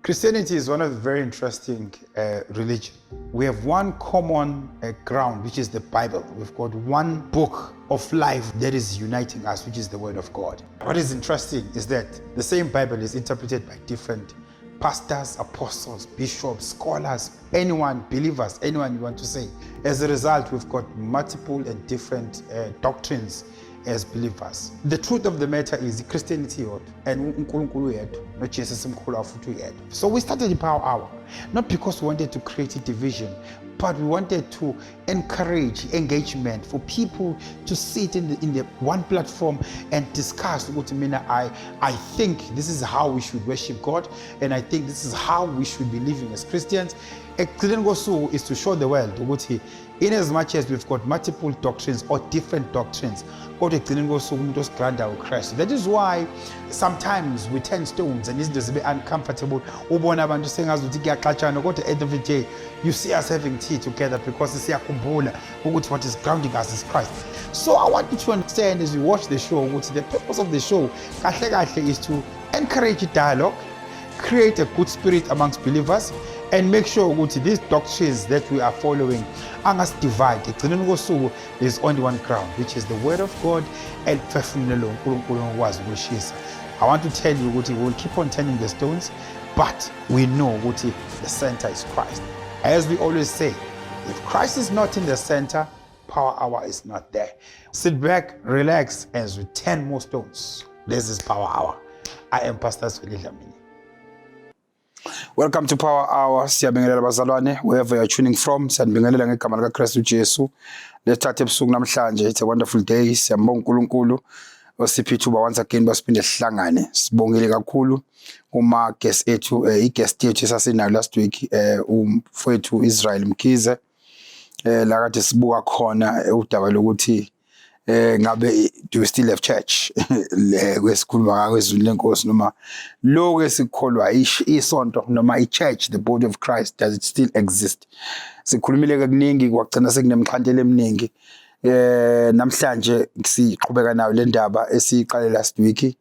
Christianity is one of the very interesting religion. We have one common ground, which is the Bible. We've got one book of life that is uniting us, which is the Word of God. What is interesting is that the same Bible is interpreted by different pastors, apostles, bishops, scholars, anyone, believers, anyone you want to say. As a result, we've got multiple and different doctrines as believers. The truth of the matter is Christianity and not Jesus. So we started the Power Hour, not because we wanted to create a division, but we wanted to encourage engagement for people to sit in the one platform and discuss. I think this is how we should worship God, and I think this is how we should be living as Christians. Is to show the world, in as much as we've got multiple doctrines or different doctrines, that is why sometimes we turn stones and it's a bit uncomfortable. At the end of the day, you see us having tea together because what is grounding us is Christ. So I want you to understand as you watch the show, the purpose of the show is to encourage dialogue, create a good spirit amongst believers, and make sure these doctrines that we are following are not divided. There's only one ground, which is the Word of God and I want to tell you we will keep on turning the stones, but we know the center is Christ. As we always say, if Christ is not in the center, Power Hour is not there. Sit back, relax, as we turn more stones. This is Power Hour. I am Pastor ZWELI DLAMINI. Welcome to Power Hour. Siyabingelela bazalwane wherever you are tuning from. Siyabingelela ngegama lika Kristu Jesu. Lethathe ebusuku namhlanje. It's a wonderful day. Siyambonga uNkulunkulu osipha ithuba once again basiphinde sihlangane. Sibongile kakhulu uma guest ethu i-guest yethu esasinayo last week umfowethu Israel Mkhize la kade sibuka khona udaba lokuthi ngabe do we still have church kwesikhuluma ngakwezulu lenkosi noma lokho esikholwa isonto noma i-church, the body of Christ, does it still exist? Sikhulumile kakuningi kwagcina sekunemxhantele eminingi namhlanje siqhubeka nayo le ndaba esiqale last week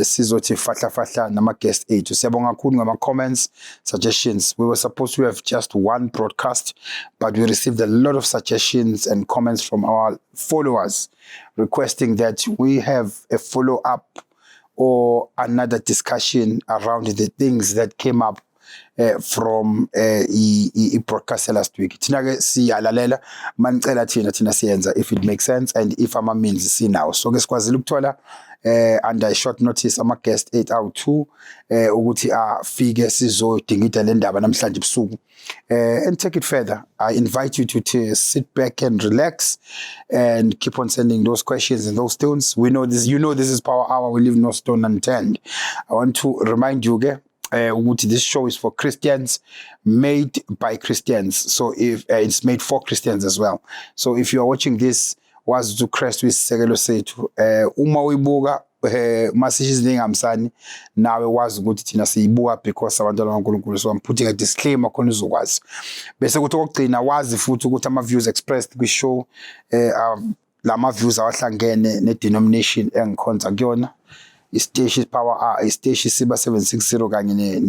sizothi fahla nama guest ethu. Siyabonga kakhulu ngama comments, suggestions. We were supposed to have just one broadcast, but we received a lot of suggestions and comments from our followers requesting that we have a follow-up or another discussion around the things that came up from broadcast last week. Thina ke siyalalela manicela thina siyenza if it makes sense and if ama means see now. So ke sikwazile ukuthola under short notice ama guest 8 out 2 ukuthi afike sizodingida le ndaba namhlanje ebusuku and take it further. I invite you to sit back and relax and keep on sending those questions and those stones. We know this, this is Power Hour. We leave no stone unturned. I want to remind you this show is for Christians, made by Christians. So if it's made for Christians as well. So if you are watching this, was to Christ with sekelo sethu uma uyibuka masishizi ngamsani nawe wazi ukuthi thina siyibuka because abantwana kaNkulunkulu. So I'm putting a disclaimer khona uzokwazi bese kuthi okugcina wazi futhi ukuthi ama views expressed kwi show lama views awahlangene ne denomination engikhonza kuyona isiteshi Power Hour, isiteshi siba 760 kanye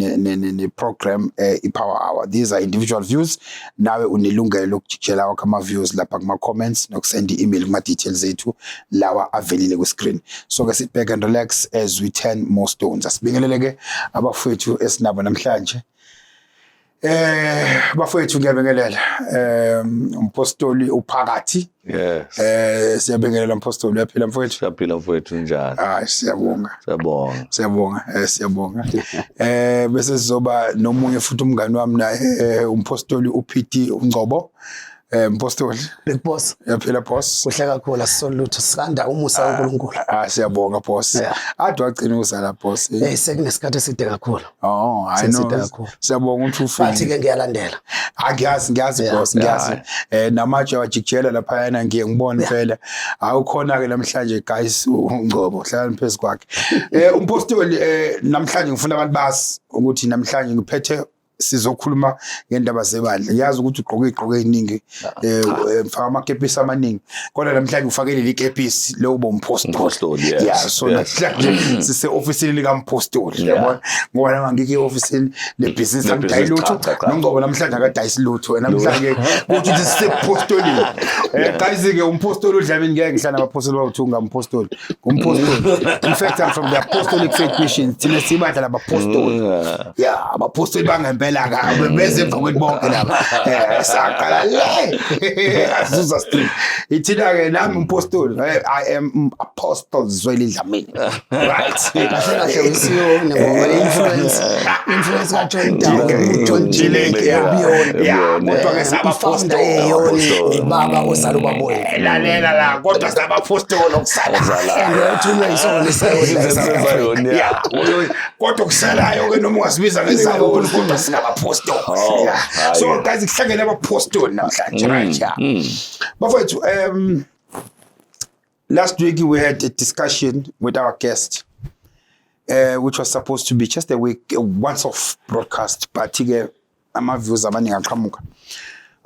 ne program iPower Hour. These are individual views. Nawe unelungelo lokujikela wakho ama views lapha kuma comments nokusend email kuma details ethu lawa avelile ku screen. So ke sit back and relax as we turn more stones. Asibingelele ke abafowethu esinabo namhlanje. Bafowethu ngiyabingelela umpostoli uPhakathi. Yes. Siyabingelela umpostoli uyaphila mfowethu. Siyaphila mfowethu njani? Siyabonga. Siyabonga. Bese sizoba nomunye futhi umngani wami naye umpostoli uPhiti uNgcobo. Mpostoli big boss yaphila boss kuhle kakhulu asisolutho sikanda umusa kaNkulunkulu. Siyabonga boss. Ade wagcina usala boss. Sekunesikhathi eside kakhulu. I know. Siyabonga ukuthi ufike. Bathi ke ngiyalandela. Ngiyazi boss, ngiyazi. Namatshe wajikijela lapha yana ngiyengibona phela. Awukhona ke namhlanje guys uNgcobo hlala phezulu kwakhe. Umpostoli namhlanje ngifuna abantu bazi ukuthi namhlanje ngiphethe sizokhuluma ngendaba zebandla. Yazi ukuthi ugqoke igqoke eziningi mfaka amakepisi amaningi. Kodwa namhlanje ufakele ikepisi lokuba umpostoli. Yeah, so namhlanje sise office lika mpostoli, yabona. Ngoba nami ngike office le business angidayile lutho. Ngoba namhlanje akadayisi lutho. Namhlanje ukuthi sise postoli. Guys ke umpostoli uDlamini ngeke ngihlala abapostoli bawuthunga umpostoli. Umpostoli. In fact I'm from the apostolic faith mission. Thina sibandla labapostoli. Yeah, abapostoli bangempela ka beze emva kwetibonke laba. Saqala le. Azuza street. Ithina ke nami umpostoli. I am Apostle ZWELI Dlamini. Right. Kahle usiyo ngoba influence ka John Jileke yeah, kodwa ke sabapostoli baba osaluba boy. Lalela la kodwa sabapostoli okusala. Ngiyathunywa isona lesayona. Yeah. Kodwa kusalayo ke noma ungasibiza ngezabo kodwa sinabapostoli. So guys kuhlangene abapostoli namhlanje right yeah. Bafowethu last week we had a discussion with our guest which was supposed to be just a week once off broadcast but ama views abaningi aqhamuka.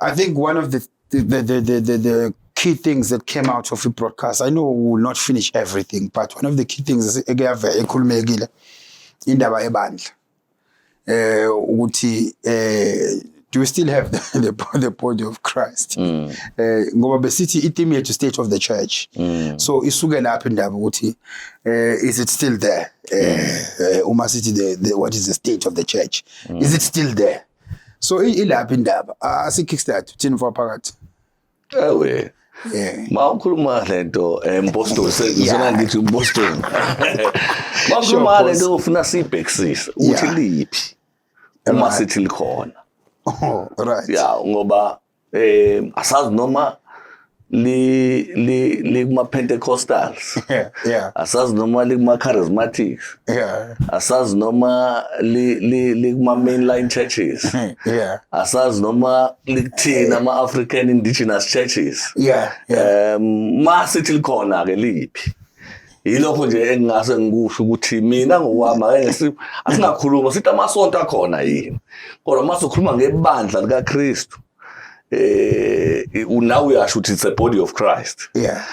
I think one of the key things that came out of the broadcast, I know we will not finish everything, but one of the key things is ekhulumekile indaba ebandla. Ukuthi do we still have the body of Christ? Ngoba besithi itheme yethu state of the church. So isuke lapha indaba ukuthi is it still there? Uma sithi what is the state of the church? Is it still there? So ilapha indaba asikickstart uthini for phakathi. Ewe. Mawukhuluma lento impostoli sezona ngithi impostoli. Mawukhuluma lento ufuna sibhekisisa uthi liphi uma sithi likhona. Oh right. Yeah, ngoba asazi noma li kuma Pentecostals. Yeah. Asazi noma li kuma charismatics. Yeah. Asazi noma li kuma mainline churches. Yeah. Asazi noma likuthina ama African indigenous churches. Yeah. Masithi likhona ke liphi. Yilokho nje engingase ngikusho ukuthi mina ngokwami ake asingakhuluma sithi amasonto akhona yini. Kodwa mase ukhuluma ngebandla lika Kristu. Now we are shooting it's a body of Christ. Yeah.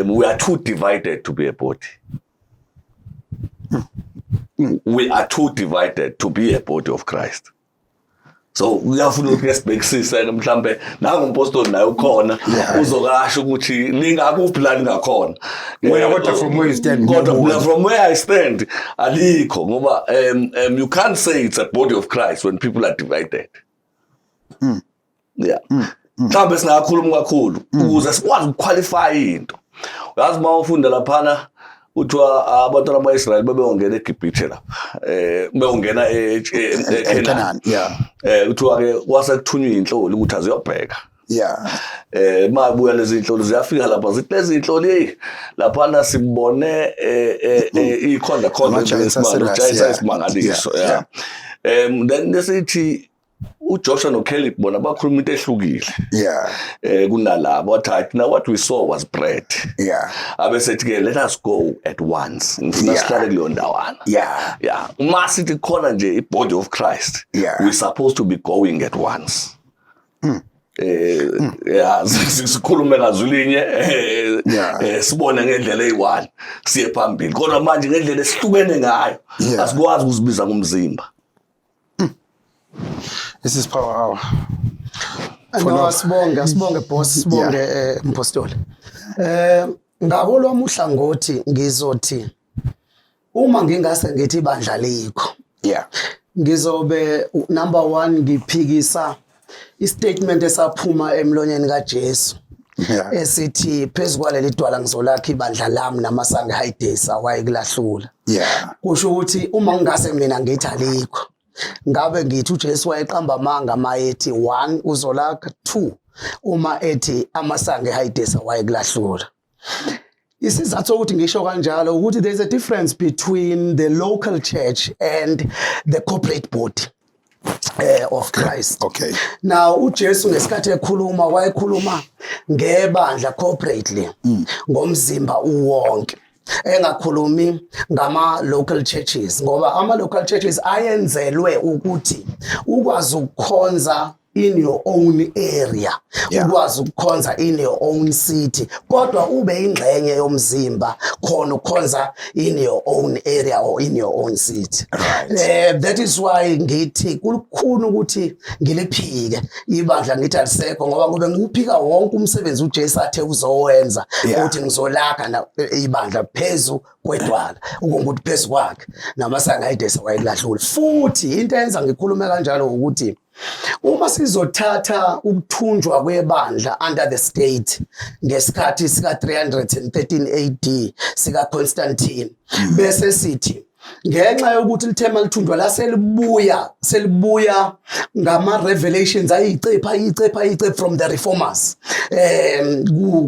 We are too divided to be a body. We are too divided to be a body of Christ. So uyafuna ukuyesibhekisisa ke mhlambe nangu umpostoli naye ukhona uzokasho ukuthi lingakuphi la lingakhona. Kodwa from where you stand. Kodwa from where I stand alikho ngoba you can't say it's a body of Christ when people are divided. Yeah. Mhlambe singakhuluma kakhulu ukuze sikwazi ukuqualify into. Uyazi mawufunda laphana uthiwa abantwana baIsrael bebeyongena eGibhithe lapha. Beyongena eCanaan. Yeah. Uthiwa ke wasekuthunywa inhloli ukuthi aziyobheka. Yeah. Mabuya lezi inhloli ziyafika lapha zithi lezi inhloli laphana sibone ikhonda esimangaliso. Yeah. Then lesithi uJoshua noCaleb bona bakhuluma into ehlukile. Yeah. Kunalabo wathi now what we saw was bread. Yeah. Abesethi ke let us go at once. Ngifuna sihlale kuleyo ndawana. Yeah. Yeah. Uma sithi khona nje i-body of Christ. Yeah. We supposed to be going at once. Yeah, sikhulume ngazwilinye sibone ngendlela eyi1 siye phambili. Kodwa manje ngendlela esihlukene ngayo asikwazi ukuzibiza ngomzimba. This is power hour. No, sibonge boss, sibonge mpostoli. Ngakolwami uhlangothi ngizothi uma ngingase ngithi ibandla likho. Yeah. Ngizobe number 1 ngiphikisa istatement esaphuma emlonyeni kaJesu. Yeah. Esithi phezukwaleli dwala ngizolakha ibandla lami namasange hayidesa wayekulahlula. Yeah. Kusho ukuthi uma ngingase mina ngithi alikho. Ngabe ngithi uJesu wayeqamba amanga mayethi 1 uzolakha 2 uma ethi amasange hayidesa wayekulahlula. Isizathu ukuthi ngisho kanjalo ukuthi there's a difference between the local church and the corporate body of Christ. Okay. Now uJesu ngesikhathi wayekhuluma ngebandla corporately ngomzimba uwonke. engakhulumi ngama local churches ngoba ama local churches ayenzelwe ukuthi ukwazi ukukhonza in your own area, ukwazi ukukhonza in your own city, kodwa ube ingxenye yomzimba khona ukukhonza in your own area or in your own city. Right. That is why ngithi kulukhulu ukuthi ngiliphike ibandla ngithi alisekho ngoba ngobe ngiphika wonke umsebenzi uJesu athe uzowenza ukuthi ngizolakha na ibandla phezulu kwedwala ukuthi phezulu kwakhe namasanga ayidesa wayelahlula. Futhi into eyenza ngikhulume kanjalo ukuthi uma sizothatha ukuthunjwa kwebandla under the state ngesikhathi sika 313 AD sika Constantine bese sithi ngenxa yokuthi lithema lithunjwa la selibuya ngama revelations ayicepha from the reformers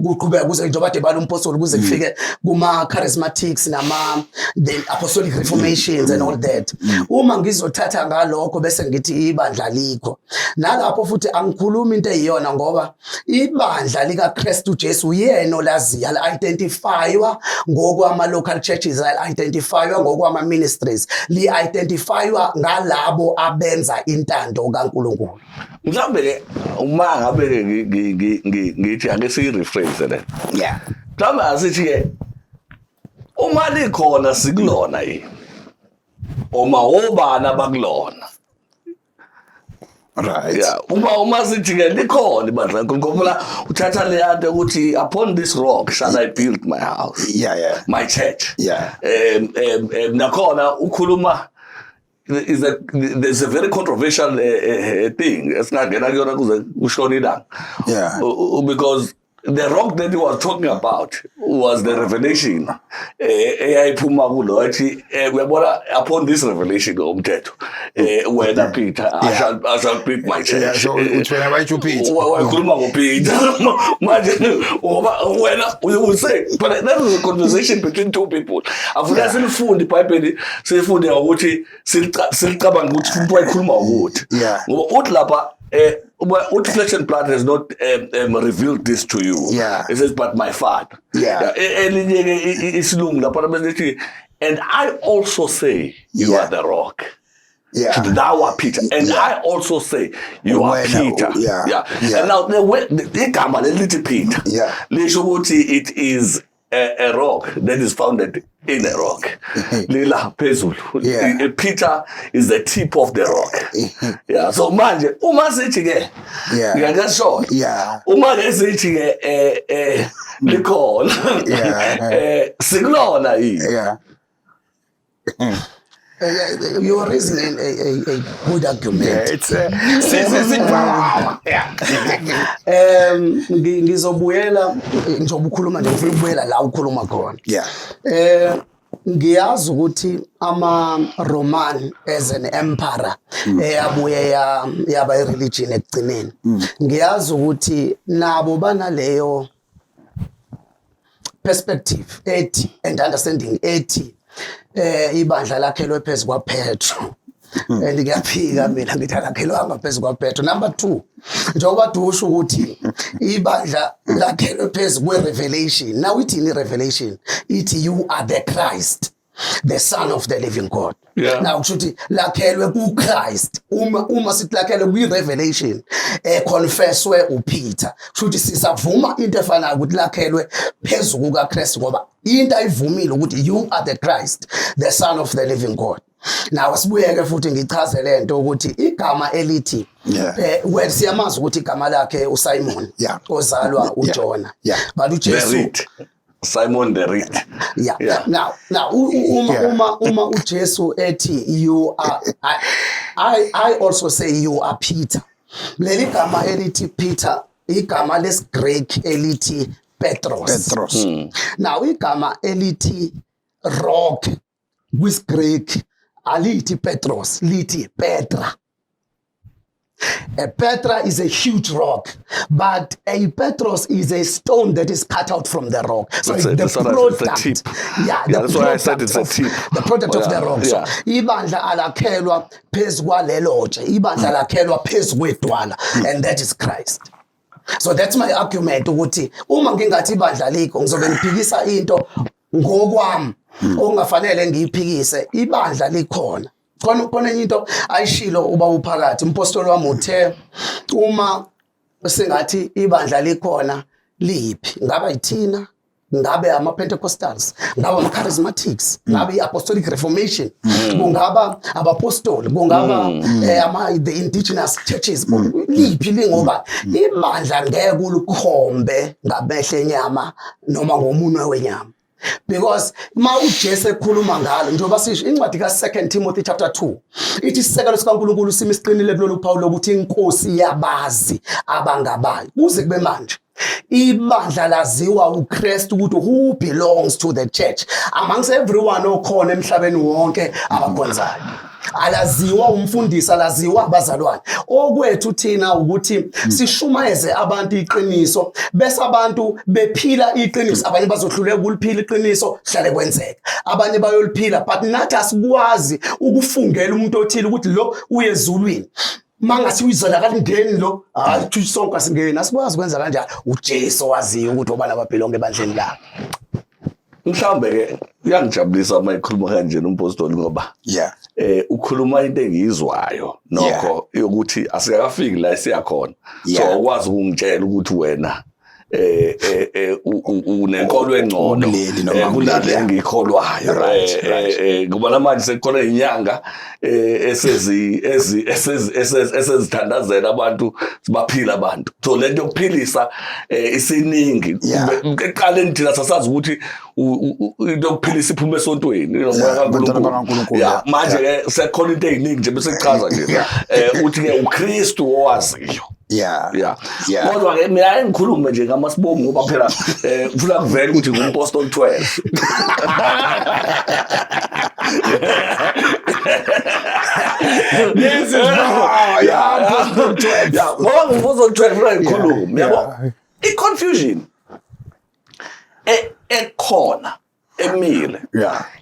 kuqhubeka kuze njengoba debala umpostoli kuze kufike kuma charismatics nama the apostolic reformations and all that. Uma ngizothatha ngalokho bese ngithi ibandla likho nalapho futhi angikhulumi into eyiyona ngoba ibandla lika Kristu Jesu yena olaziya la identifywa ngokwama local churches, la identifywa ngokwama ministries, li identifywa ngalabo abenza intando kaNkulunkulu. Mhlambe uma ngabe ngithi ake siyirephrase le. Yeah. Mhlambe asithi ke uma likhona sikulona yini. Uma obana bakulona. Right. Yeah. Uma sithi ke likhona ibandla kaNkulunkulu uthatha le ade ukuthi upon this rock shall I build my house. Yeah. My church. Yeah. Nakhona ukhuluma there's a very controversial thing. Esingangena kuyona kuze kushona ilanga. Yeah. Because the rock that he was talking about was the revelation. Eyayiphuma kulo athi uyabona upon this revelation umthetho wena Peter I shall build my church. Yeah, so uthwena bayithi uPeter. Wakhuluma ngoPeter. Manje wena you say but that is a conversation between two people. Afuna silifunde iBhayibheli sifunde ukuthi silicabanga ukuthi umuntu wayikhuluma ukuthi. Ngoba uthi lapha what flesh and blood has not revealed this to you. Yeah. It says, but my Father. Yeah. And I also say, you are the rock. Yeah. Thou art Peter. And I also say, you are Peter. Yeah. And now, the little Peter. Yeah. It is a rock that is founded in a rock. Lila Pezul. Peter is the tip of the rock. Yeah. So manje, uma sithi ke. Yeah. Ngiyasho. Yeah. Uma sithi ke likhona. Yeah. Sikulona yini. Yeah. You are raising a good argument. Yeah, it's ngizobuyela njengoba ukhuluma nje ngifuna ukubuyela la ukhuluma khona. Yeah. Ngiyazi ukuthi ama Roman as an emperor eyabuye yaba ireligion ekugcineni. Ngiyazi ukuthi nabo banaleyo perspective ethi and understanding ethi ibandla lakhelwe phezu kwaPetro. And ngiyaphika mina ngithi lakhelwanga phezu kwaPetro. Number 2, njengoba dusho ukuthi ibandla lakhelwe phezu kwerevelation. Now ithini revelation? Ithi you are the Christ, the Son of the living God. Yeah. Now kushuthi lakhelwe kuChrist. Uma sithi lakhelwe kwi-revelation confesswe uPeter. Kushuthi sisavuma into efanayo ukuthi lakhelwe phezu kukaKristu ngoba into ayivumile ukuthi you are the Christ, the Son of the living God. Now sibuyeke futhi ngichaze lento ukuthi igama elithi wena siyamazi ukuthi igama lakhe uSimon ozalwa uJona. But uJesu Simon the Reed. Yeah. Now uma uJesu ethi you are I also say you are Peter. Leli gama elithi Peter igama lesGreek elithi Petros. Now igama elithi rock with Greek alithi Petros, lithi Petra. A Petra is a huge rock, but a Petros is a stone that is cut out from the rock. So it's the product. That's why I said it's a tip. The product of the rock. So ibandla alakhelwa phezu kwalelotshe, ibandla lakhelwa phezu kwedwala, and that is Christ. So that's my argument ukuthi uma ngingathi ibandla likho ngizobe ngiphikisa into ngokwami ongafanele ngiyiphikise ibandla likhona khona enye into ayishilo uba uphakathi umpostoli wami uthe uma singathi ibandla likhona liphi ngaba yithina ngabe ama Pentecostals ngaba ama Charismatics ngabe i-Apostolic Reformation kungaba abapostoli kungaba the indigenous churches liphi lingoba ibandla ngeke ulikhombe ngabehle enyama noma ngomunwe wenyama because ma uJesu ekhuluma ngalo njengoba sisho incwadi ka2 Timothy chapter 2 ithi isekelo sikaNkulunkulu sima isiqinile kulolu Paul lokuthi inkosi yabazi abangabayo kuze kube manje ibandla laziwa uKristu ukuthi who belongs to the church amongst everyone okhona emhlabeni wonke abakhonzayo alaziwa umfundisi alaziwa abazalwane okwethu thina ukuthi sishumayeze abantu iqiniso bese abantu bephila iqiniso abanye bazohluleka ukuliphila iqiniso hlale kwenzeka abanye bayoliphila but nathi asikwazi ukufungela umuntu othile ukuthi lo uye ezulwini mangasi uyizona kalingeni lo hayi sonke asingena asikwazi ukwenza kanjalo uJesu waziyo ukuthi obana babelonke ebandleni la mhlawumbe ke uyangijabulisa uma ekhuluma kanje nompostoli ngoba ukhuluma into engiyizwayo nokho yokuthi asikafiki la siyakhona so ukwazi ukungitshela ukuthi wena unenkolo engcono kunale engikholwayo ngoba namanje sekukhona inyanga esezithandazela abantu sibaphila abantu so lento yokuphilisa isiningi eqaleni thina sasazi ukuthi into yokuphilisa iphuma esontweni nomoya kaNkulunkulu manje ke sekukhona into eziningi nje bese sichaza nje uthi ke uKristu owaziyo kodwa ke mina engikhuluma nje ngamasibongo ngoba phela ufuna kuvela ukuthi ngumpostoli 12 this is apostle 12 ngoba ngumpostoli 12 ufuna ngikhuluma yabo i-confusion ekhona emile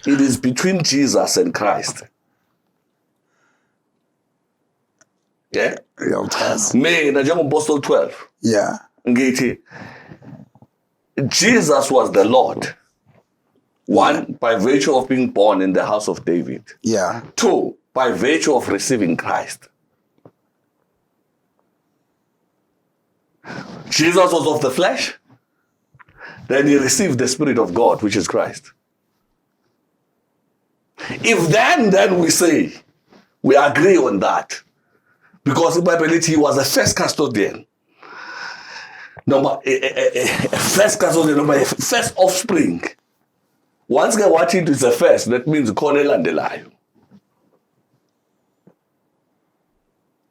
it is between Jesus and Christ. Mina njengompostoli 12 ngithi Jesus was the Lord. One, by virtue of being born in the house of David. Two, by virtue of receiving Christ. Jesus was of the flesh. Then he received the Spirit of God, which is Christ. If then we say, we agree on that. Because in Bible he was the first custodian. First custodian, first offspring. Once you watch it is the first, that means Cornel and the lion.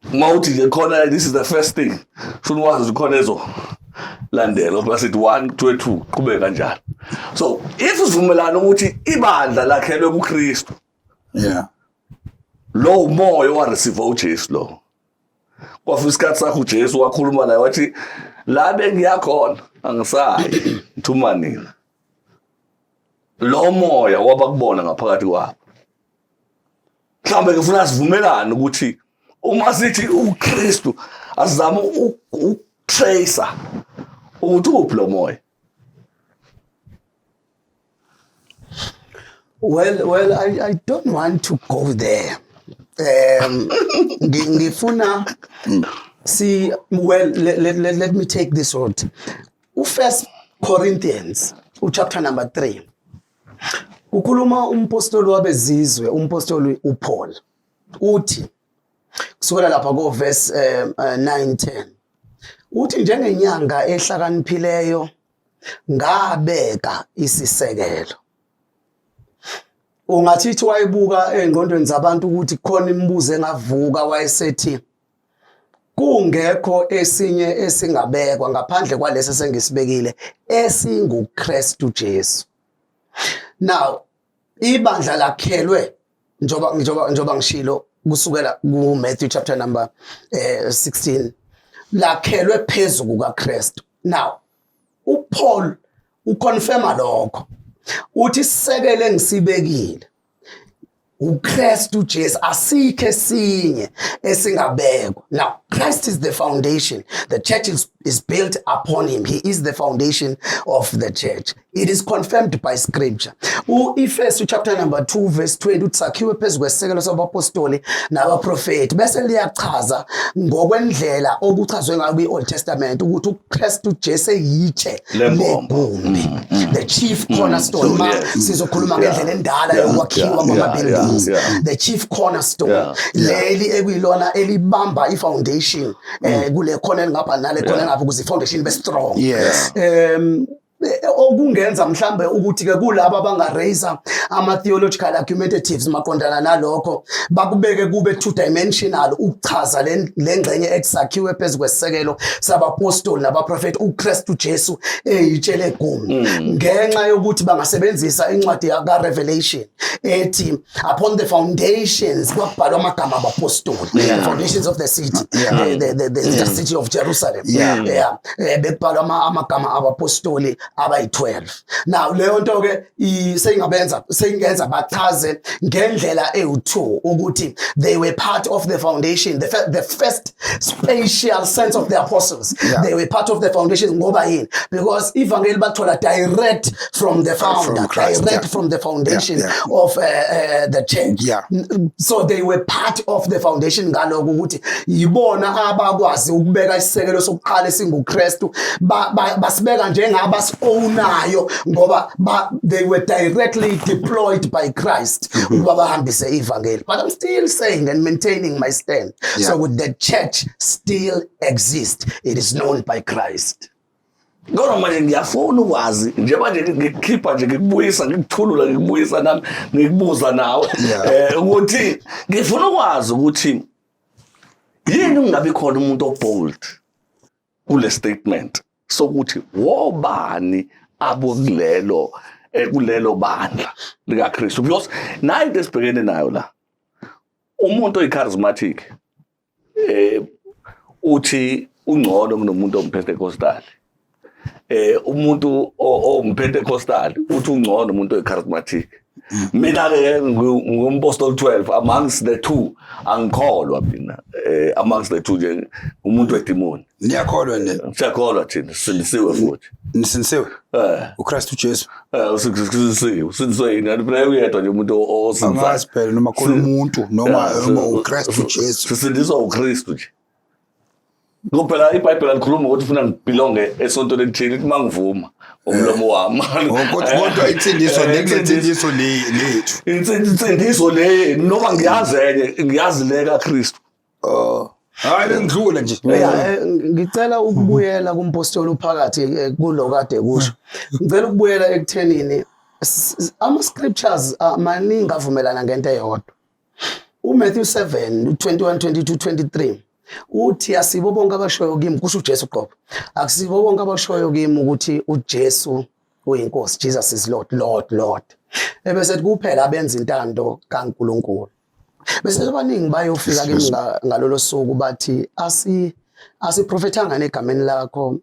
Mauti the corner, this is the first thing. Soon was the corner landelo plus it 1 2 2 kube kanjalo. So if uvumelana ukuthi ibandla lakhelwe kuKristu. Lo moya wa receive uJesu lo. Kwafika isikhathi sakho uJesu wakhuluma naye wathi la bengiyakhona angisayi thumanile. Lo moya wabakubona ngaphakathi kwabo. Mhlambe ngifuna sivumelane ukuthi uma sithi uKristu azama ukutracer ukuthi uphi lo moya. Well, I don't want to go there. Ngifuna see let me take this route. First Corinthians chapter number 3. Ukhuluma umpostoli wabezizwe umpostoli uPaul uthi kusukela lapha ko verse 9-10 uthi njengenyanga ehlakaniphileyo ngabeka isisekelo. Ungathithi wayibuka engqondweni zabantu ukuthi khona imibuzo engavuka wayesethi kungekho esinye esingabekwa ngaphandle kwalesi sengisibekile esinguKristu Jesu. Now ibandla lakhelwe njoba ngishilo kusukela ku Matthew chapter number 16 lakhelwe phezulu kukaKristu. Now uPaul uconfirma lokho uthi isekele ngisibekile uKristu Jesu asikho esinye esingabekwa. Now, Christ is the foundation. The church is built upon him. He is the foundation of the church. It is confirmed by scripture. Efesu chapter number 2 verse 20 uthi sakhiwe phezu kwesekelo sabapostoli nabaprofeti. Bese liyachaza ngokwendlela okuchazwe ngayo kwi-Old Testament ukuthi uKristu Jesu yitshe legumbi. The chief cornerstone. Sizokhuluma ngendlela endala yokwakhiwa kwama-buildings. The chief cornerstone. Leli ekuyilona elibamba i-foundation kule khona elingapha nale khona ngapha ukuze i-foundation be strong. Okungenza mhlambe ukuthi ke kulabo abangaraise ama theological argumentatives maqondana nalokho bakubeke kube two dimensional ukuchaza lengxenye eksakhiwe phezu kwesekelo sabapostoli nabaprofeti uKristu Jesu eyitshele gumbi ngenxa yokuthi bangasebenzisa incwadi ka Revelation ethi upon the foundations kwabhalwa amagama abapostoli, the foundations of the city, the city of Jerusalem, bekubhalwa amagama abapostoli abayi-12. Now leyo nto ke sengenza bachaze ngendlela ewu-2 ukuthi they were part of the foundation, the first spatial sense of the apostles. They were part of the foundation ngoba yini? Because ivangeli bathola direct from the founder, direct from the foundation of the church. So they were part of the foundation ngaloko ukuthi yibona abakwazi ukubeka isisekelo sokuqala esinguKristu basibeka njengabasi-ownayo ngoba they were directly deployed by Christ ukuba bahambise ivangeli. But I'm still saying and maintaining my stand. So the church still exists. It is known by Christ. Ngoba manje ngiyafuna ukwazi njengoba nje ngikhipha nje ngikubuyisa ngikuthulula ngikubuyisa nami ngikubuza nawe ukuthi ngifuna ukwazi ukuthi yini ungabe khona umuntu obold kule statement sokuthi wobani abokulelo kulelo bandla lika Kristu, because nayo into esibhekene nayo la umuntu oyi-charismatic uthi ungcono kunomuntu ompentekostali. Umuntu ompentekostali uthi ungcono umuntu oyi-charismatic. Mina ke ngumpostoli 12 amongst the two angikholwa mina amongst the two nje umuntu wedimoni. Niyakholwa nje? Siyakholwa thina sindisiwe futhi. Nisinisiwe? uKristu Jesu. Usindisiwe yini? Phela uyedwa nje umuntu osindisayo. Angazi phela noma khona umuntu noma uKristu Jesu. Sisindiswa uKristu nje. Ngoba iBhayibheli likhuluma ukuthi ufuna ngibelonge esontweni elithile lithi mangivuma umlomo wami. Kodwa insindiso nekunensindiso lethu. Insindiso le noma ngiyazi le kaKristu. Hayi ngidlula nje. Ngicela ukubuyela kumpostoli uphakathi kulo kade kusho. Ngicela ukubuyela ekuthenini ama scriptures maningi avumelana ngento eyodwa. uMatthew 7 21 22 23 uthi asibo bonke abashoyo kimi kusho uJesu qobo. Akusibo bonke abashoyo kimi ukuthi uJesu uyinkosi, Jesus is Lord, Lord. Ebese kuphela abenza intando kaNkulunkulu. Bese abaningi bayofika kimi ngalolo suku bathi asiprofethanga negameni lakho,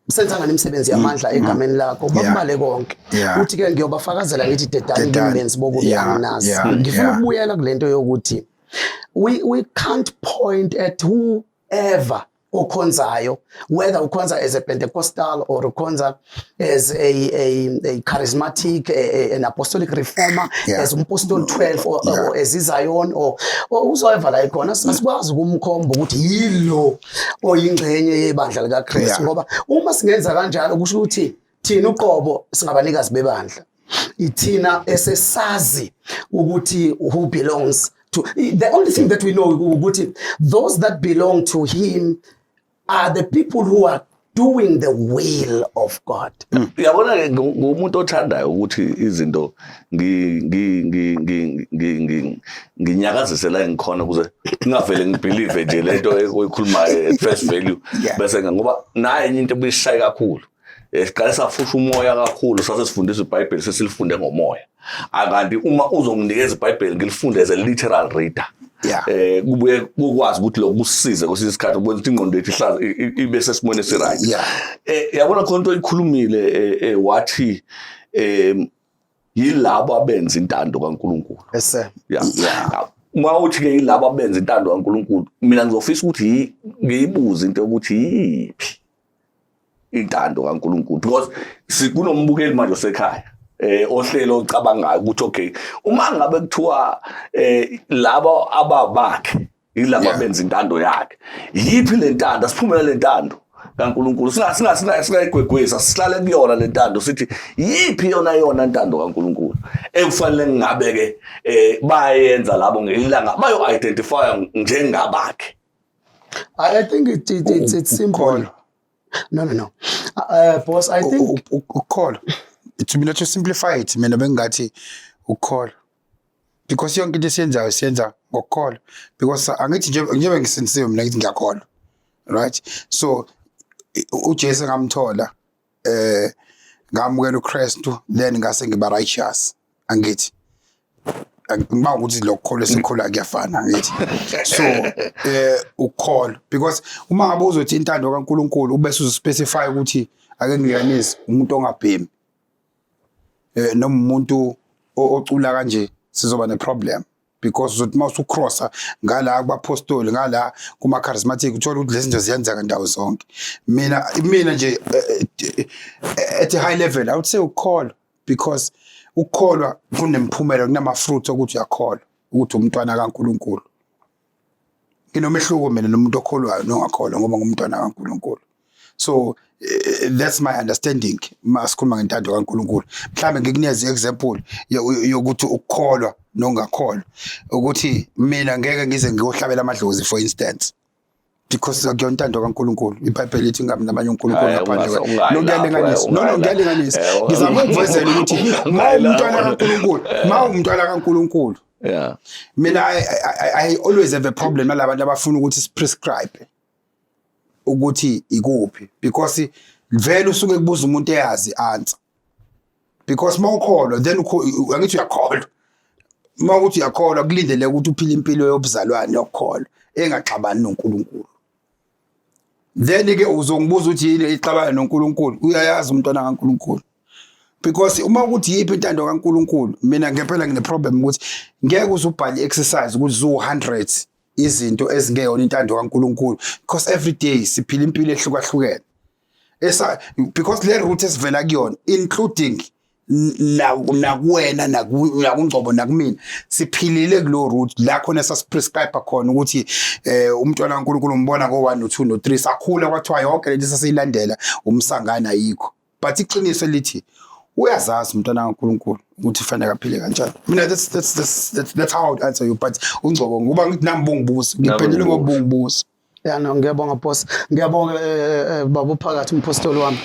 senzanga nemisebenzi yamandla egameni lakho, bakubale konke. Uthi ke ngiyobafakazela ngithi dedani benzi bokubi anginazi. Ngifuna ukubuyela kulento yokuthi we can't point at whoever ukhonzayo, whether ukhonza as a Pentecostal or ukhonza as a charismatic, an apostolic reformer, as umpostoli 12 or as Zion or whosoever la ikhona, sasikwazi ukumkhomba ukuthi yilo oyingxenye yebandla likaKristu. Ngoba uma singenza kanjalo kusho ukuthi thina uqobo singabanikazi bebandla, ithina esesazi ukuthi who belongs to. The only thing that we know ukuthi those that belong to him are the people who are doing the will of God. Uyabona ke ngumuntu othandayo ukuthi izinto nginyakazise la ngikhona ukuze ngingavele ngibelieve nje lento oyikhulumayo at first value bese ngoba naye enye into ebuyishaye kakhulu. Siqale safusha umoya kakhulu sasifundisa iBhayibheli sesilifunde ngomoya. Akanti uma uzonginikeza iBhayibheli ngilifunde as a literal reader. Kubuye ukwazi ukuthi lokho kusisize kwesinye isikhathi ukwenza ukuthi ingqondo yethu ihlaza ibe sesimweni esiright. Yabona khona into oyikhulumile wathi yilabo abenza intando kaNkulunkulu. Yes sir. uma uthi ke ilabo abenza intando kaNkulunkulu mina ngizofisa ukuthi ngiyibuze into ukuthi yiphi intando kaNkulunkulu because sikunombukeli manje osekhaya ohlelo ocabangayo ukuthi okay uma ngabe kuthiwa labo ababakhe ilabo benza intando yakhe yiphi le ntando asiphumele le ntando kaNkulunkulu singayigwegwisa sihlale kuyona le ntando sithi yiphi yona ntando kaNkulunkulu ekufanele ngabe ke bayenza labo ngelanga bayo identify njengabakhe. I think it's simple. No. Boss, I think call. To me, not to simplify it, mina bengathi call. Because yonke into siyenza ngokukholwa because angithi njengoba ngisinsiwe mina ngithi ngiyakholwa, right? So uJesu ngamthola ngamukela uKristu then ngase ngiba righteous angithi ngima ukuthi lokukholwa esikholwa kuyafana angithi so ukholwa because uma ngabe uzothi intando kaNkulunkulu ubese uspecify ukuthi ake ngiyanisi umuntu ongabhemi noma umuntu ocula kanje sizoba ne problem because uzothi mawusu crosser ngala kubapostoli ngala kuma charismatic uthola ukuthi lezi zinto ziyenzeka ndawo zonke mina nje at a high level I would say ukholwa because ukholwa kunemphumela kunama fruits ukuthi uyakholwa ukuthi umntwana kaNkulunkulu inomehluko mina nomuntu okholwayo nongakholwa ngoba ngumntwana kaNkulunkulu so that's my understanding masikhuluma ngentando kaNkulunkulu mhlambe ngikunikeza example yokuthi ukukholwa nongakholwa ukuthi mina ngeke ngize ngiyohlabela amadlozi for instance because akuyona intando kaNkulunkulu iBhayibheli lithi ngabe nabanye uNkulunkulu ngaphandle ngiyalinganisa ngizama ukuvezela ukuthi umntwana kaNkulunkulu yeah mina I always have a problem nalabantu abafuna ukuthi prescribe ukuthi ikuphi because vele usuke kubuza umuntu eyazi answer because mawukholwa then angithi uyakholwa mawukuthi uyakholwa kulindele ukuthi uphile impilo yobuzalwane yokholwa engaxabani noNkulunkulu then ke uzongibuza ukuthi yini ixabana noNkulunkulu uyayazi umntwana kaNkulunkulu because uma ukuthi yiphi intando kaNkulunkulu mina ngempela ngine problem ukuthi ngeke uzubhale exercise ukuthi zu 100 izinto ezingeyona intando kaNkulunkulu because every day siphila impilo ehlukahlukene because le route esivela kuyona including nakuwena nakungcobo nakumina siphilile kulo route la khona sasiprescribe khona ukuthi umntwana kaNkulunkulu umbona ngo1 no2 no3 sakhula kwathiwa yonke lento sasiyilandela umsangana yikho but iqiniso lithi uyazazi umntwana kaNkulunkulu ukuthi fanele aphile kanjani mina that's how I would answer you but ungcobo ngoba ngithi nami bongibuza ngiphendule ngobungibuza yeah no ngiyabonga boss ngiyabonga baba uphakathi umpostoli wami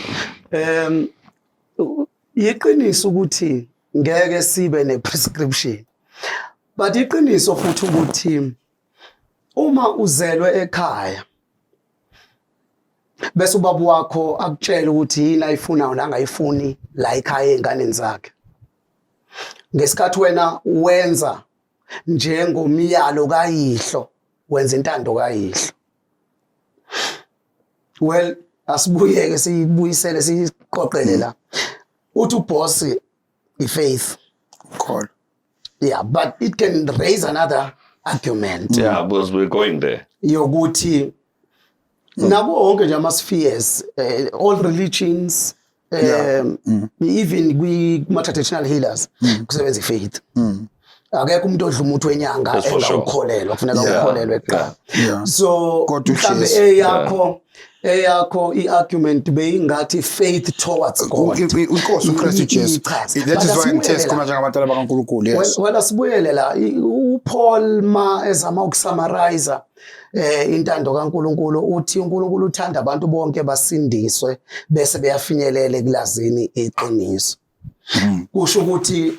iqiniso ukuthi ngeke sibe neprescription but iqiniso futhi ukuthi uma uzelwe ekhaya bese ubaba wakho akutshela ukuthi yini ayifunayo nangayifuni la ekhaya enganeni zakhe ngesikhathi wena wenza njengomyalo kayihlo wenza intando kayihlo well asibuyeke siyibuyisele siqoqele la uthi uboss ifaith call yeah but it can raise another argument yeah because we're going there yokuthi nabo wonke nje ama spheres all religions even kuma traditional healers kusebenza ifaith akekho umuntu odla umuthi wenyanga engakholelwa kufuneka ukholelwe eqala so mhlambe eyakho iargument beyingathi faith towards God inkosi uKristu Jesu that is why ngithethe khona njengabantu bakaNkulunkulu yes wena sibuyele la uPaul ma ezama ukusummarize intando kaNkulunkulu uthi uNkulunkulu uthanda abantu bonke basindiswe bese beyafinyelela ekulazini iqiniso kusho ukuthi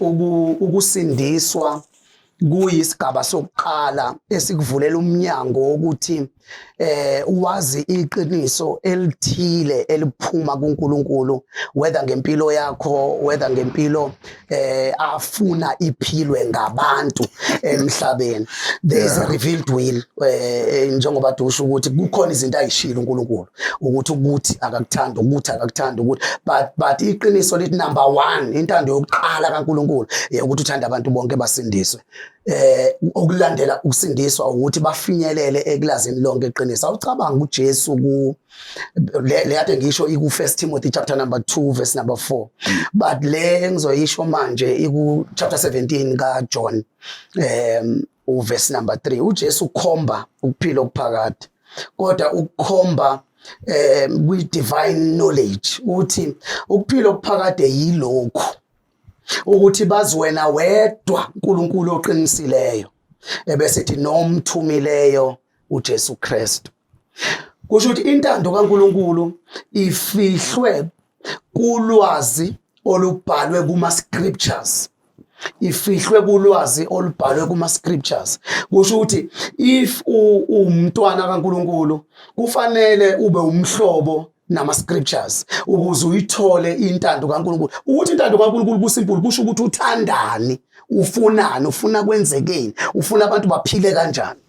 ukusindiswa kuyisigaba sokuqala esikuvulela umnyango ukuthi wazi iqiniso elithile eliphuma kuNkulunkulu whether ngempilo yakho whether ngempilo afuna iphilwe ngabantu emhlabeni there is a revealed will njengoba dusho ukuthi kukhona izinto ayishilo uNkulunkulu ukuthi akakuthanda ukuthi but iqiniso lithi number 1 intando yokuqala kaNkulunkulu ukuthi uthanda abantu bonke basindiswe okulandela ukusindiswa ukuthi bafinyelele ekulazini lonke iqiniso. Awucabanga uJesu le kade ngisho iku 1 Timothy chapter number 2 verse number 4, but le ngizoyisho manje iku chapter 17 ka John verse number 3. uJesu ukhomba ukuphila okuphakathi, kodwa ukukhomba kwi divine knowledge uthi ukuphila okuphakade yilokhu ukuthi bazi wena wedwa uNkulunkulu oqinisileyo ebese ethi nomthumileyo uJesu Kristu. Kusho ukuthi intando kaNkulunkulu ifihlwe kulwazi olubhalwe kuma scriptures. Ifihlwe kulwazi olubhalwe kuma scriptures. Kusho ukuthi if umntwana kaNkulunkulu kufanele ube umhlobo nama scriptures ukuze uyithole intando kaNkulunkulu. Ukuthi intando kaNkulunkulu kusimple kusho ukuthi uthandani, ufunani, ufuna kwenzekeni, ufuna abantu baphile kanjani.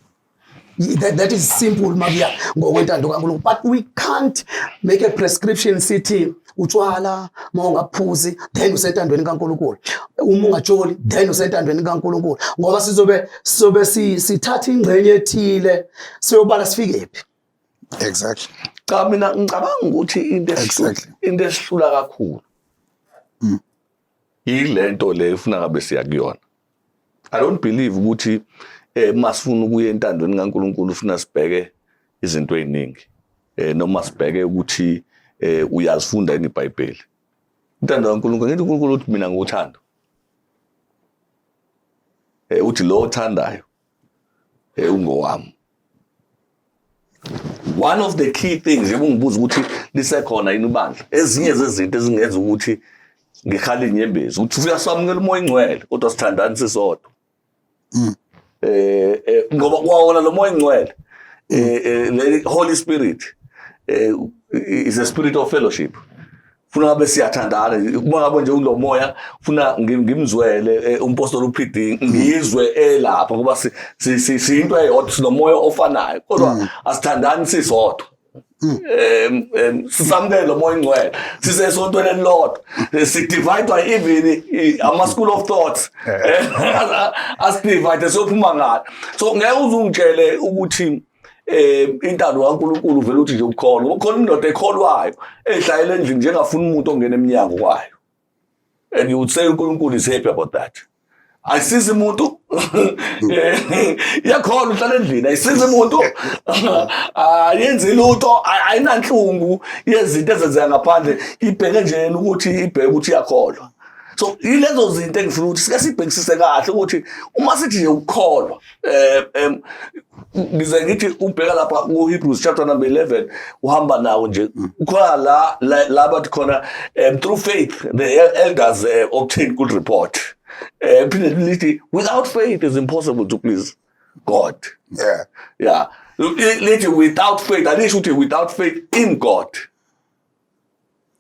That is simple magia ngokwentando kaNkulunkulu. But we can't make a prescription sithi utshwala mawungaphuzi then usentandweni kaNkulunkulu, uma ungajoli then usentandweni kaNkulunkulu, ngoba sizobe sithatha ingcenye ethile siyobala sifikephi. Exactly. Cha mina ngicabanga ukuthi into esihlula kakhulu yilento le ufuna ngabe siya kuyona. I don't believe ukuthi masifuna ukuya entandweni kaNkulunkulu ufuna sibheke izinto eziningi noma sibheke ukuthi uyazifunda yini iBhayibheli. Intando kaNkulunkulu ngithi uNkulunkulu uthi mina ngikuthanda. Uthi lo othandayo ungowami. One of the key things ngibuza ukuthi lisekhona yini ibandla ezinye zezinto ezingenza ukuthi ngikhale inyembezi ukuthi uyasamukela umoya ingcwele kodwa sithandani sisodwa. Ngoba kwawona lo moya ingcwele the Holy Spirit is a spirit of fellowship. Funa ngabe siyathandana uma ngabe nje ulo moya funa ngimzwele umpostoli uPD ngizwe lapha ngoba into eyodwa sinomoya ofanayo kodwa asithandani sisodwa. Sisamukele lo moya ingcwele sisesontweni elilodwa sidivide even ama school of thoughts as-divide sophuma ngalo. So ngeke uzungitshele ukuthi intando kaNkulunkulu vele uthi nje ukholwa ukhona indoda ekholwayo ehlayele endlini njengafuna umuntu ongena eminyango kwayo, and you would say uNkulunkulu is happy about that. Ayisizi umuntu yakholwa uhlala endlini ayisizi umuntu ayenzi lutho ayinanhlungu yezinto ezenzeka ngaphandle ibheke nje ukuthi ibheke ukuthi yakholwa. So ilezo zinto engifuna ukuthi sike sibhekisise kahle ukuthi uma sithi nje ukholwa ngize ngithi ubheka lapha ku Hebrews chapter number 11 uhamba nawo nje ukhona la bathi khona through faith the elders obtained good report. Without faith it's impossible to please God. Yeah. Without faith, I need to without faith in God.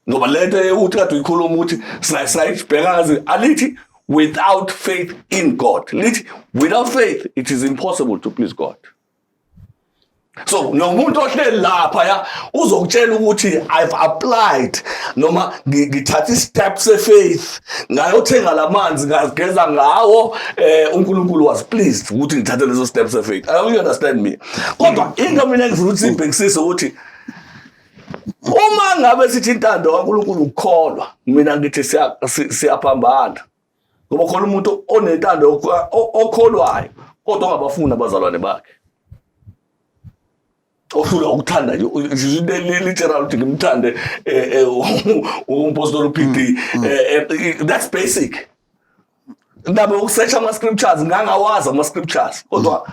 No, but later uthi kade uyikhuluma uthi sayibhekazi alithi without faith in God. Lithi without faith it is impossible to please God. So nomuntu ohleli lapha ya uzokutshela ukuthi I've applied noma ngithatha steps of faith ngayothenga lamanzi ngageza ngawo uNkulunkulu was pleased ukuthi ngithathe lezo steps of faith. You understand me? Kodwa into mina ngifuna ukuthi sibhekisise ukuthi uma ngabe sithi intando kaNkulunkulu ukukholwa mina ngithi siyaphambana ngoba khona umuntu onentando okholwayo kodwa ongabafuni abazalwane bakhe. Ofuna ukuthanda nje literal ukuthi ngimthande umpostoli uPD, that's basic. Ndabe ukusearch ama scriptures ngangawazi ama scriptures kodwa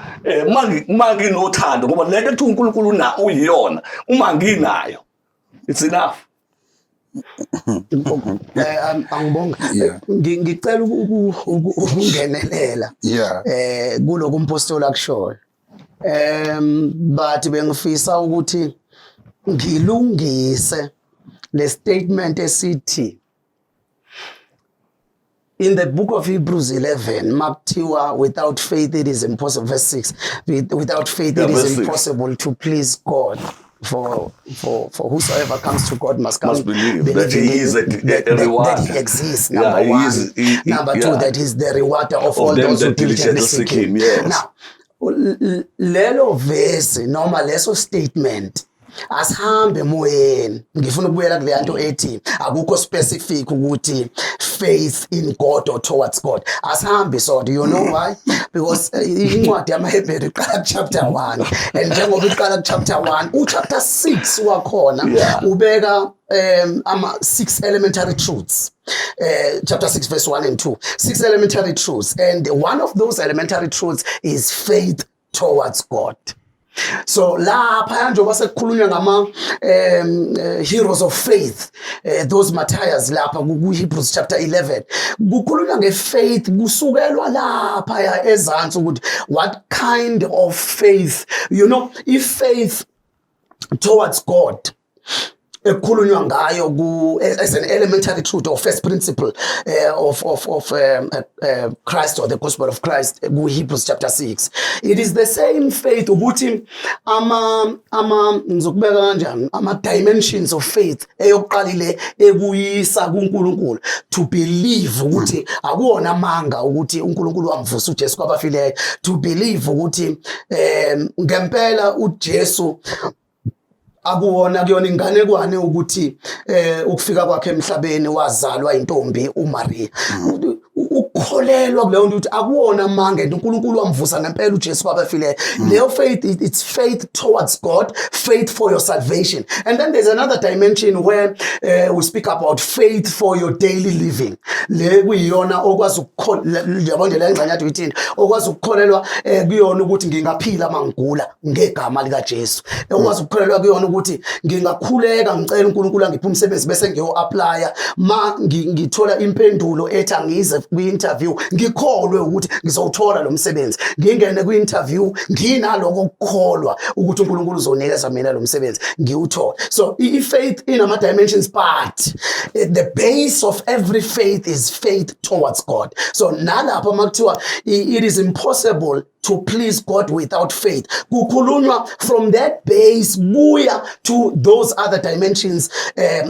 manje nginothando ngoba lento ethi uNkulunkulu na uyiyona uma nginayo it's enough. Angibonga ngicela ukungenelela kuloko umpostoli akushoyo. But bengifisa ukuthi ngilungise le statement esithi in the book of Hebrews 11 makuthiwa without faith it is impossible, verse 6, without faith it is impossible to please God. for whosoever comes to God must believe that he is a rewarder. That he exists, number one. Number two, that he's the rewarder of all those who diligently seek him. Yes. Now, lelo verse noma leso statement asihambe emoyeni ngifuna ukubuyela kule nto ethi akukho specific ukuthi faith in God or towards God asihambe so do you know why because incwadi yamaHebrew iqala chapter 1 and njengoba iqala chapter 1 uchapter 6 wakhona ubeka ama 6 elementary truths chapter 6 verse 1 and 2 6 elementary truths and one of those elementary truths is faith towards God. So lapha njengoba sekukhulunywa ngama heroes of faith those martyrs lapha ku Hebrews chapter 11 kukhulunywa ngefaith kusukelwa lapha ya ezantsi ukuthi what kind of faith, you know, if faith towards God ekhulunywa ngayo as an elementary truth or first principle of Christ or the gospel of Christ ku Hebrews chapter 6, it is the same faith ukuthi ngizokubeka kanjani ama dimensions of faith eyokuqalile ekuyisa kuNkulunkulu to believe ukuthi akuwona amanga ukuthi uNkulunkulu wamvusa uJesu kwabafileyo, to believe ukuthi ngempela uJesu akuwona kuyona inganekwane ukuthi ukufika kwakhe emhlabeni wazalwa intombi uMaria. Ukukholelwa kuleyo nto ukuthi akuwona amanga uNkulunkulu wamvusa ngempela uJesu kwabafileyo. Leyo faith, it's faith towards God, faith for your salvation. And then there's another dimension where we speak about faith for your daily living. Le kuyiyona okwazi ukukholelwa la ingxenye yathi uyithini okwazi ukukholelwa kuyona ukuthi ngingaphila mangigula ngegama lika Jesu. Okwazi ukukholelwa kuyona ukuthi ngingakhuleka ngicela uNkulunkulu angiphe umsebenzi bese ngiyo-applya ngithola impendulo ethi angize kwi-interview ngikholwe ukuthi ngizowuthola lo msebenzi, ngingene kwi-interview nginaloko ukukholwa ukuthi uNkulunkulu uzonikeza mina lo msebenzi ngiwuthola. So i-faith inama dimensions, but the base of every faith is faith towards God. So nalapha makuthiwa it is impossible to please God without faith, kukhulunywa from that base kuya to those other dimensions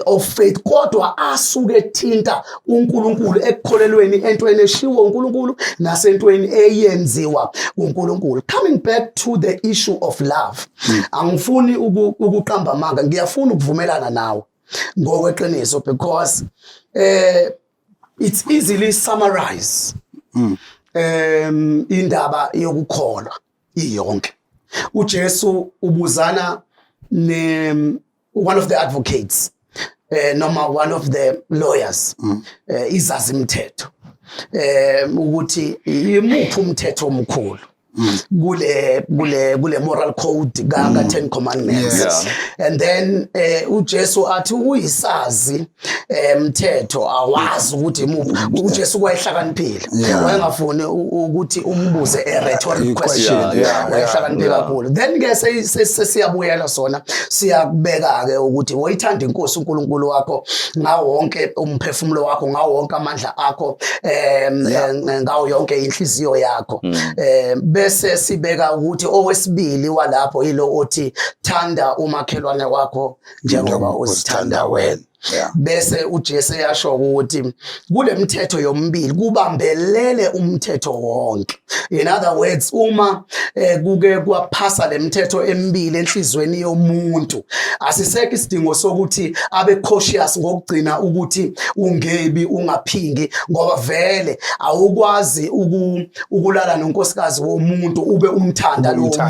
of faith, kodwa asuke thinta uNkulunkulu ekukholelweni entweni eshiwo uNkulunkulu nasentweni eyenziwa uNkulunkulu. Coming back to the issue of love, angifuni ukuqamba amanga, ngiyafuna ukuvumelana nawe ngokweqiniso because it's easily summarized indaba yokukholwa iyonke. uJesu ubuzana one of the advocates noma one of the lawyers izazi mthetho ukuthi imuphi umthetho omkhulu kule moral code ka 10 commandments. And then uJesu athi uyisazi mthetho awazi ukuthi imuphi. uJesu kwayihlakaniphile, wayengafuni ukuthi umbuze a rhetorical question, wayihlakaniphile kakhulu. Then ke sesiyabuyela sona siyakubeka ke ukuthi woyithanda inkosi uNkulunkulu wakho ngawo wonke umphefumulo wakho, ngawo wonke amandla akho, ngawo yonke inhliziyo yakho. Bese sibeka ukuthi owesibili walapho yilo othi thanda umakhelwane wakho njengoba uzithanda wena. Bese uJesu yasho ukuthi kule mithetho yombili kubambelele umthetho wonke. In other words, uma kuke kwaphasa le mithetho emibili enhlizweni yomuntu, asisekho isidingo sokuthi abe cautious ngokugcina ukuthi ungebi ungaphingi, ngoba vele awukwazi ukulala nonkosikazi womuntu ube umthanda lo muntu,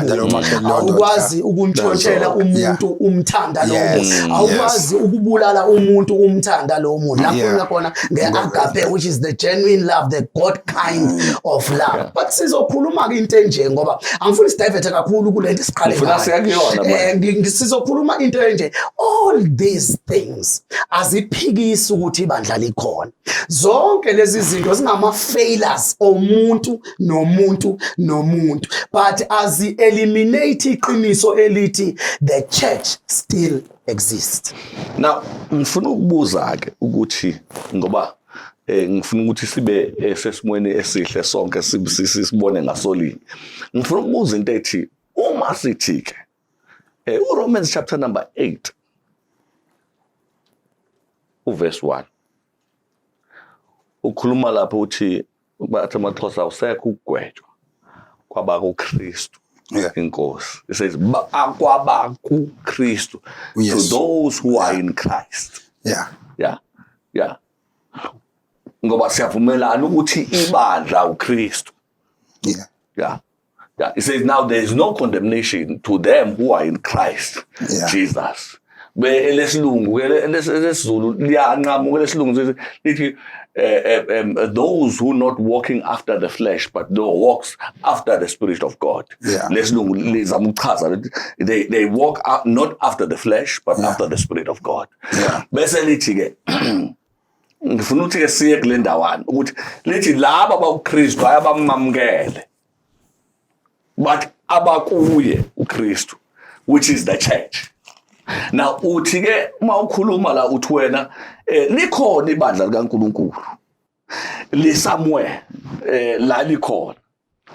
awukwazi ukuntshontshela umuntu umthanda lo muntu, awukwazi ukubulala umuntu umthanda lo muntu. Lapho khona ngeagape, which is the genuine love, the God kind of love. But sizokhuluma ke into enje ngoba angifuni sidivert kakhulu kulento siqale ngayo. Sizokhuluma into enje, all these things aziphikisi ukuthi ibandla likhona. Zonke lezi zinto zingama failures omuntu nomuntu, but azi-eliminate iqiniso elithi the church still exists. Now ngifuna ukubuza ke ukuthi ngoba ngifuna ukuthi sibe sesimweni esihle sonke sibone ngasolinye. Ngifuna ukubuza into ethi uma sithi ke Romans chapter number 8 verse 1 ukhuluma lapho uthi bathi amaXhosa awusekho ukugwetshwa kwabakuKristu inkosi. It says kwabakuKristu, to those who are in Christ. Ngoba siyavumelana ukuthi ibandla uKristu. It says now there is no condemnation to them who are in Christ Jesus. Lesilungu lesizulu liyanqamuka lesilungu lithi those who not walking after the flesh but walks after the Spirit of God. Lesilungu lizama ukuchaza they walk not after the flesh but after the Spirit of God. Bese lithi ke ngifuna ukuthi ke siye kule ndawana ukuthi lithi laba bakuKristu ayabamamukele but abakuye uKristu, which is the church. Now uthi ke uma ukhuluma la uthi wena likhona ibandla likaNkulunkulu li somewhere la likhona,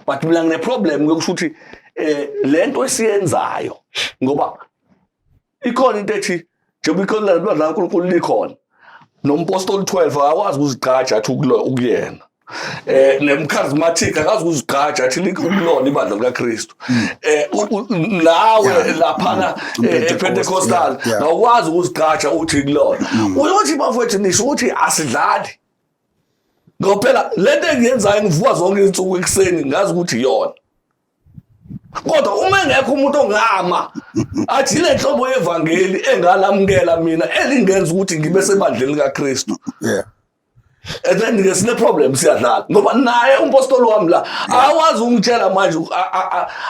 but mina ngine problem ngokusho ukuthi lento esiyenzayo ngoba ikhona into ethi njengoba ikhona ibandla likaNkulunkulu likhona nompostoli 12 akwazi ukuzigqaja athi ukuyena nemcharismatic akazi ukuzigqaja athi likulona ibandla likaKristu. Nawe laphana ePentecostal awukwazi ukuzigqaja uthi kulona. Uyothi bafowethu nisho ukuthi asidlali ngoba lento engiyenzayo ngivuka zonke izinsuku ekseni ngazi ukuthi iyona. Kodwa uma engekho umuntu ongama athi le nhlobo yevangeli engalamukela mina elingenza ukuthi ngibe sebandleni likaKristu. And then ngesine problem siyadlala ngoba naye umpostoli wami la awazi ungitshela manje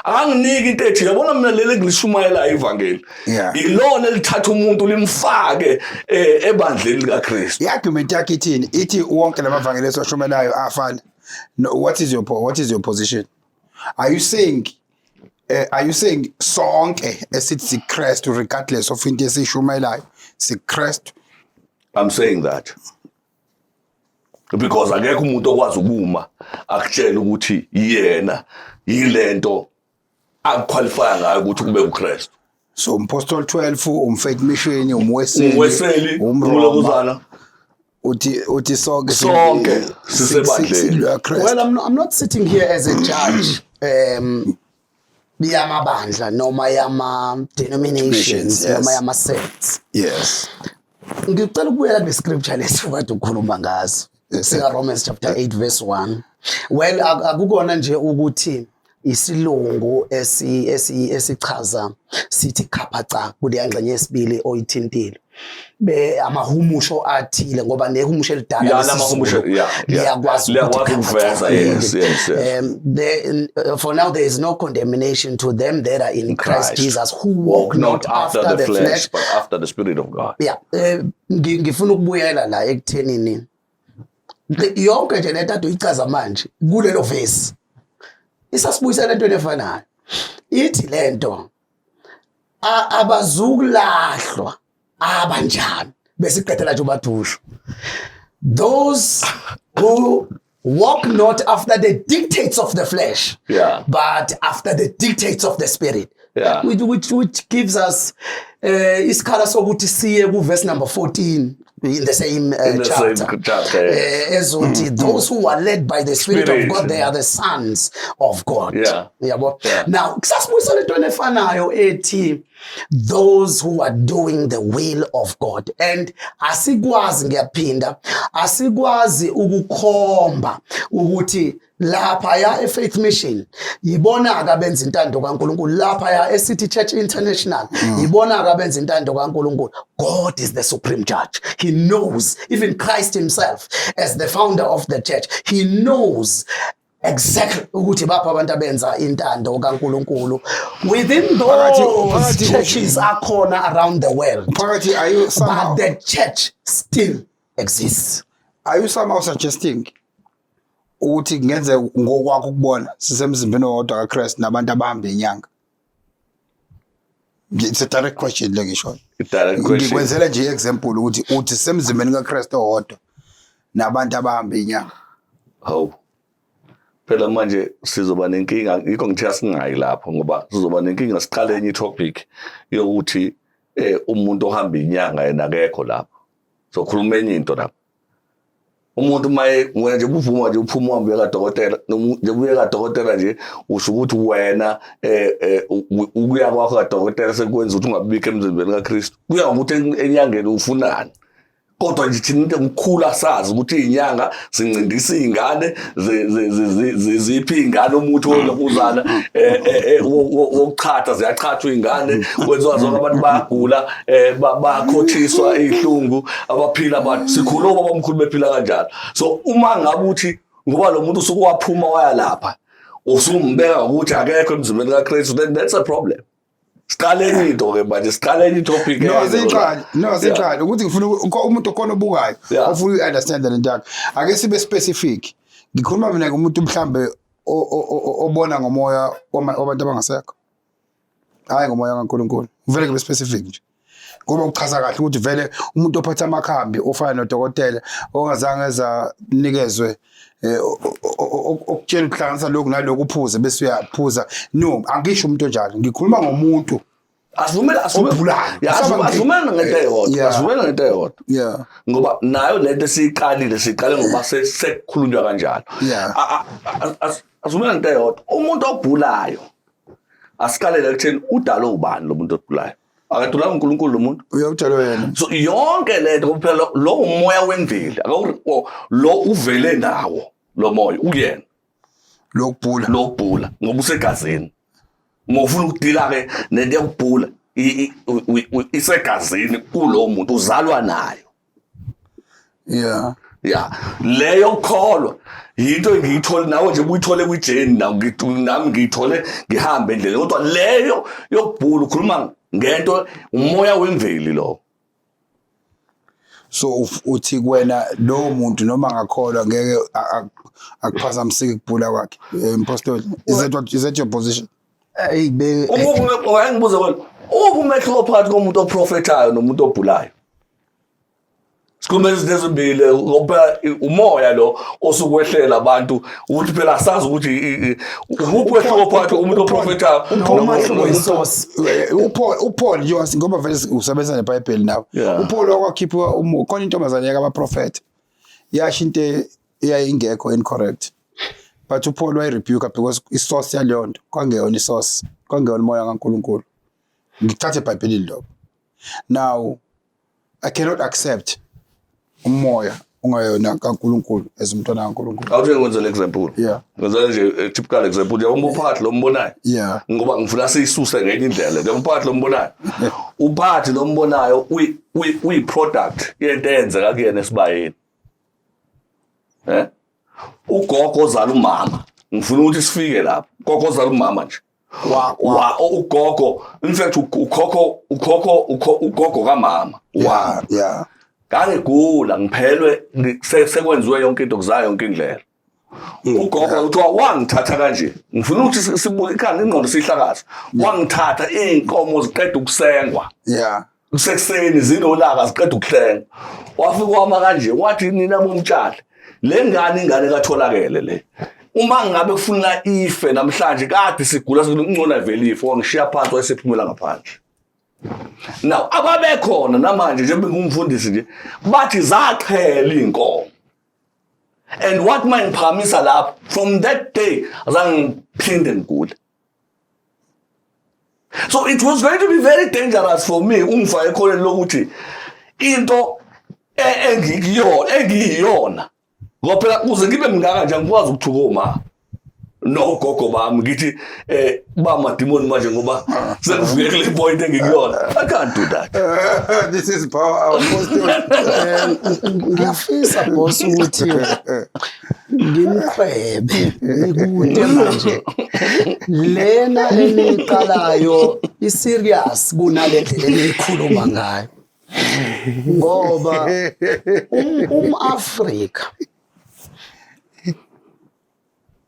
anginiki into ethi yabona mina leli ngilishumayela ivangeli ilona elithatha umuntu limfake ebandleni likaKristu. I-argument yakhe ithini? Ithi wonke lamavangeli esiwashumelayo afana. What is your position? Are you saying sonke esithi siKristu regardless of into esishumelayo siKristu? I'm saying that because akekho umuntu okwazi ukuma akutshela ukuthi yena yilento akuqualify ngayo ukuthi kube uKristu. So umpostoli 12 umfaith mission umweseli umlokuzana uthi sonke sisebandleni. Well, I'm not sitting here as a judge yamabandla noma yama denominations noma yama sects. Yes. Ngicela ukubuyela kule scripture lesifakade ukukhuluma ngazo. Sika Romans chapter 8 verse 1. Well, akukona nje ukuthi isilungu esichaza sithi khaphaca kule ngxenye yesibili oyithintile. Amahumusho athile ngoba nehumusho elidala liyakwazi ukuveza. Yes. For now there is no condemnation to them that are in Christ Jesus who walk not after the flesh but after the Spirit of God. Ngifuna ukubuyela la ekuthenini yonke nje lento ade uyichaza manje kulelo verse isasibuyisela into efanayo. Ithi lento abazukulahlwa abanjani besiqedela nje ubathusho. Those who walk not after the dictates of the flesh but after the dictates of the Spirit. Which gives us isikhala sokuthi siye ku verse number 14 in the same chapter. Those who are led by the Spirit of God, they are the sons of God. Now kusasibuyisela into efanayo ethi those who are doing the will of God. And asikwazi ngiyaphinda asikwazi ukukhomba ukuthi lapha ya Faith Mission yibona akabenza intando kaNkulunkulu, lapha ya City Church International yibona akabenza intando kaNkulunkulu. God is the supreme judge. He knows, even Christ himself as the founder of the church, he knows exactly ukuthi bapha abantu abenza intando kaNkulunkulu within those churches akhona around the world. But the church still exists. Are you somehow suggesting ukuthi ngenze ngokwakho ukubona sisemzimbeni wodwa kaKristu nabantu abahamba inyanga? It's a direct question le ngisho. Ngikwenzela nje example ukuthi uthi sisemzimbeni kaKristu wodwa nabantu abahamba inyanga. phela manje sizoba nenkinga yikho ngithiya singayi lapho ngoba sizoba nenkinga siqale enye topic yokuthi umuntu ohamba inyanga yena akekho lapho sokhuluma enye into lapho umuntu maye wena nje uvuma nje uphuma uhambe kadokotela nje ubuye kadokotela nje usho ukuthi wena ukuya kwakho kadokotela sekwenza ukuthi ungabikho emzimbeni kaKristu kuya ngokuthi enyangeni ufunani kodwa nje thina into emkhulu asazi ukuthi izinyanga sincindisa izingane ziphi izingane umuthi wokuzala wokuchatha ziyachathwa izingane kwenziwa zonke abantu bayagula bakhothiswa ihlungu abaphila abantu sikhuluma abamkhulu bephila kanjalo so uma ngabe uthi ngoba lo muntu usuke waphuma waya lapha usumbeka ukuthi akekho emzimbeni kaKristu then that's a problem. Siqale into ke manje siqale enye topic siqale ukuthi ngifuna umuntu okhona obukayo ofuna understand lento yakhe ake sibe specific ngikhuluma mina ngomuntu mhlambe obona ngomoya wabantu abangasekho hayi ngomoya kaNkulunkulu vele kube specific nje ngoba uchaza kahle ukuthi vele umuntu ophatha amakhambi ofana nodokotela ongazange ezanikezwe okutshela ukuhlanganisa lokhu nalokhu uphuze bese uyaphuza no angisho umuntu onjalo ngikhuluma ngomuntu asivumela ngento eyodwa ngoba nayo lento siqale ngoba sekukhulunywa kanjalo asivumela ngento eyodwa umuntu obhulayo asikalele ekutheni udalo ubani lo muntu obhulayo akadula uNkulunkulu lo muntu uyawutshela yena so yonke lento kuphela lo umoya wemveli lo uvele nawo lo moya uyena lokubhula ngoba usegazini ngofuna ukudila ke nento yokubhula isegazini kulo muntu uzalwa nayo leyo kholwa into engiyithole nawe nje uyithole kwijeni nami ngiyithole ngihambe endleleni kodwa leyo yokubhula ukhuluma ngento umoya wemveli lo so uthi kuwena lo muntu noma ngakholwa ngeke akuphazamiseke kubhula kwakhe impostoli is that your position ayibe ngibuza wena umehluko phakathi komuntu oprofetayo nomuntu obhulayo sikhuluma izindezibili ngoba umoya lo osukwehlela abantu ukuthi phela asazi ukuthi uphi wehluko phakathi komuntu oprofetayo uPaul nje ngoba vele usebenza neBhayibheli nawe uPaul wakhiphwa khona intombazane yaka abaprofeti yasho into eyayingekho incorrect but uPaul wayirebuke because isource yalonto kwangeyona isource kwangeyona umoya kaNkulunkulu ngithathe eBhayibhelini lo now I cannot accept umoya ungayona kaNkulunkulu as umntwana kaNkulunkulu awuthi ngwenza le example ngwenza nje typical example yabo umphathi lo mbonayo ngoba ngifuna siyisuse ngenye indlela lo umphathi lo mbonayo uphathi lo mbonayo uyi product yento eyenzeka kuyena esibayeni ugogo ozala umama ngifuna ukuthi sifike lapho ugogo ozala umama nje ugogo in fact ugogo kamama ngigula ngiphelwe sekwenziwe yonke into kuzayo yonke indlela ugogo uthiwa wangithatha kanje ngifuna ukuthi sibuke ikhanda ingqondo sihlakaza wangithatha inkomo ziqeda ukusengwa kusekuseni zinolaka ziqeda ukuhlenga wafika wama kanje wathi nina bomtshali le ingane katholakele le uma ngabe kufuna ife namhlanje kade sigula singcona vele ife wangishiya phansi wayesephumela ngaphandle now ababekhona namanje nje bengumfundisi nje bathi zaqhela inkomo and what my phamisa lapho from that day azangiphinde ngigule so it was going to be very dangerous for me umfa ekholeni lokuthi into engiyiyona ngoba phela kuze ngibe ngaka nje ngikwazi ukuthukoma nogogo bami ngithi ba madimoni manje ngoba sengifike kule point engikuyona I can't do that this is power ngiyafisa boss ukuthi ngimqhebe ngikude manje lena eniqalayo iserious kunalendlela enikhuluma ngayo ngoba Afrika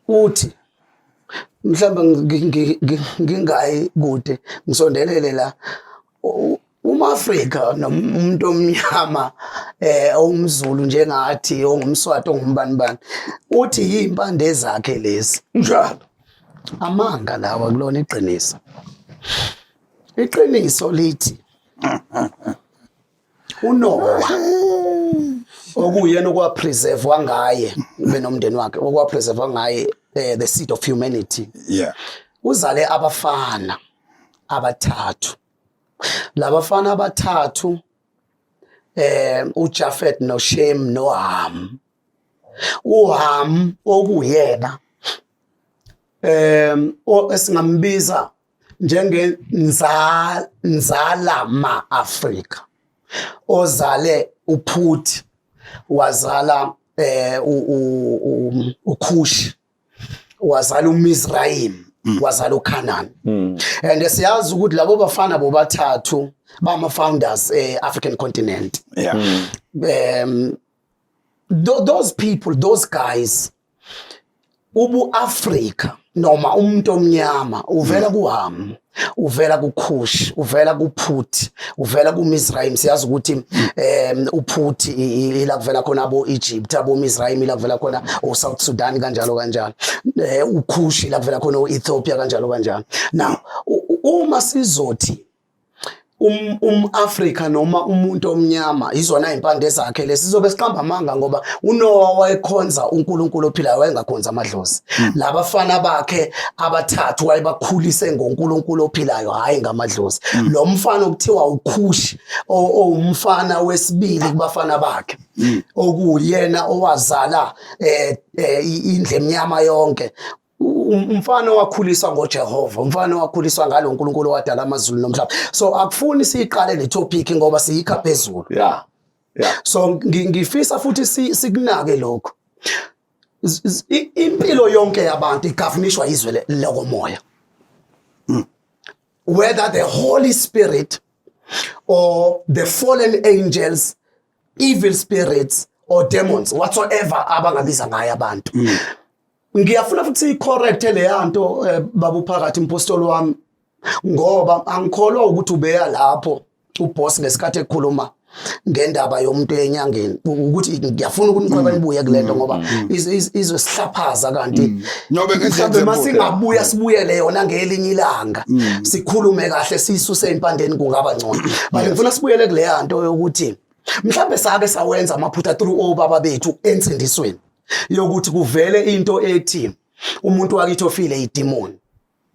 uthi mhlawumbe ngingayi kude ngisondelele la Uma-Afrika nomuntu omnyama owumZulu njengathi ongumSwati ongumbani uthi yimpande zakhe lezi njalo amanga lawa kulona iqiniso. Iqiniso lithi uNoah okuyena okwapreserve ngaye benomndeni wakhe okwapreserve ngaye the seed of humanity. Yeah. Uzale abafana abathathu. Labafana abathathu uJafet noShem noHam. uHam okuyena esingambiza njengenzala ma-Afrika ozale uPhuthi wazala uKhushi wazala uMizraim wazala uKhanani. And siyazi ukuthi labo bafana bobathathu bama founders African continent. Yeah. Those people, those guys, ubu-Afrika noma umuntu omnyama uvela kuHam, uvela kuKhushi, uvela kuPhuthi, uvela kuMizraim. Siyazi ukuthi uPhuthi ila kuvela khona abo Egypt, abo Mizraim ila kuvela khona o South Sudan kanjalo kanjalo. uKhushi ila kuvela khona Ethiopia kanjalo kanjalo. Now uma sizothi Afrika noma umuntu omnyama izona impande zakhe lesizobe siqamba amanga ngoba uNoah wayekhonza uNkulunkulu ophilayo wayengakhonza amadlozi. Labafana bakhe abathathu wayebakhulise ngoNkulunkulu ophilayo hayi ngamadlozi. Lo mfana okuthiwa uKhushi owumfana wesibili kubafana bakhe okuyena owazala indle emnyama yonke. Umfana wakhuliswa ngoJehova, umfana wakhuliswa ngalo uNkulunkulu wadala amazulu nomhlaba. So akufuni siqale le topic ngoba siyikha phezulu. Yeah. So ngifisa futhi sikunake lokho. Impilo yonke yabantu igavunishwa izwe lokomoya. Whether the Holy Spirit or the fallen angels, evil spirits or demons, whatsoever abangabiza ngayo abantu. Ngiyafuna futhi correct le yanto babu phakathi impostoli wami ngoba angikholwa ukuthi ubeya lapho uboss ngesikhathi ekhuluma ngendaba yomuntu enyangeni ukuthi ngiyafuna ukuniqhweba nibuye kulento ngoba izosihlaphaza kanti Nobe mhlawumbe masingabuya sibuyele yona ngelinye ilanga sikhulume kahle sisuse impandeni kungaba ngcono. Manje ngifuna sibuyele kule yanto yokuthi mhlawumbe sake sawenza amaphutha through obaba bethu ensindisweni yokuthi kuvele into ethi umuntu wakithi ofile idemon.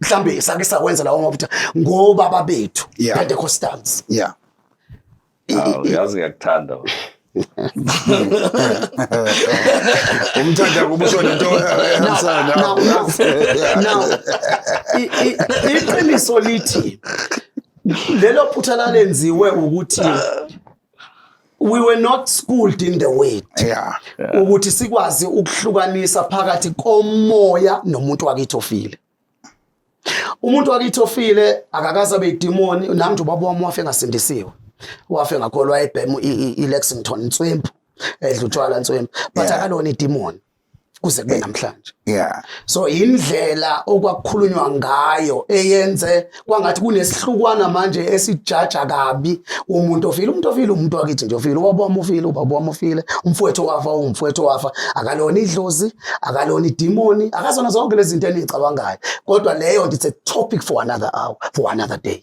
Mhlambe sake sakwenza lawo maphutha ngobaba bethu Pentecostals. Yeah. Yazi ngiyakuthanda. Umthanda kubusho lento Now iqiniso lithi lelo phutha lalenziwe ukuthi we were not schooled in the word. Yeah. Ukuthi sikwazi ukuhlukanisa phakathi komoya nomuntu wakithi ofile. Umuntu wakithi ofile akakaze abe idemoni nami nje ubaba wami wafe ngasindisiwe. Wafe ngakholwa ebhemu iLexington Ntswempu edlutshwala Ntswempu but akalona idemoni kuze kube namhlanje. Yeah. So indlela okwakukhulunywa ngayo eyenze kwangathi kunesihlukwana manje esijaja kabi umuntu ofile umuntu wakithi nje ofile ubaba wami ofile ubaba wami ofile umfowethu wafa akalona idlozi akalona idemoni akazona zonke lezi zinto enicabangayo kodwa leyo it's a topic for another hour for another day.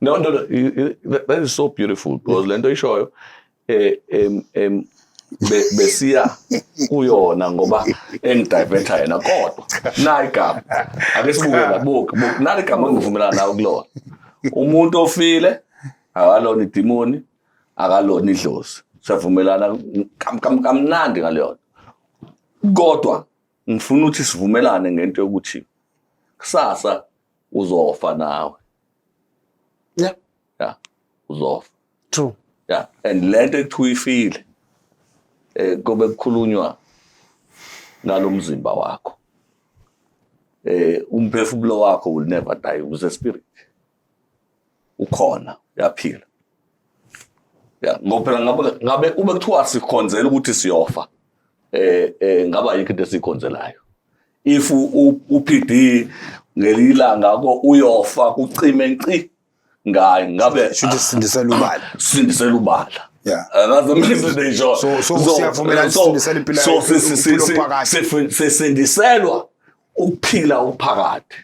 No, that is so beautiful because lento ishoyo besiya kuyona ngoba engidivert yena kodwa nayi igama ake sibukela buka nali igama engivumelana nawo kulona umuntu ofile akalona idemoni akalona idlozi siyavumelana kamnandi ngaleyo kodwa ngifuna ukuthi sivumelane ngento yokuthi kusasa uzofa nawe. Yeah, uzofa. True. Yeah, and lento ekuthiwifile kobe kukhulunywa ngalomzimba wakho. Umphefumulo wakho will never die, uze spirit. Ukhona, uyaphila. Yeah, ngoba ngabe ube kuthiwa sikhonzela ukuthi siyofa. Ngaba yikho into esikhonzelayo. If uPD ngelilanga ko uyofa kucime nci ngayo ngabe should sindisela ubala. Sindisela ubala. Yeah. That's the message they show. So siyavumelana sindisela impilo phakathi. Sindiselwa ukuphila uphakathi.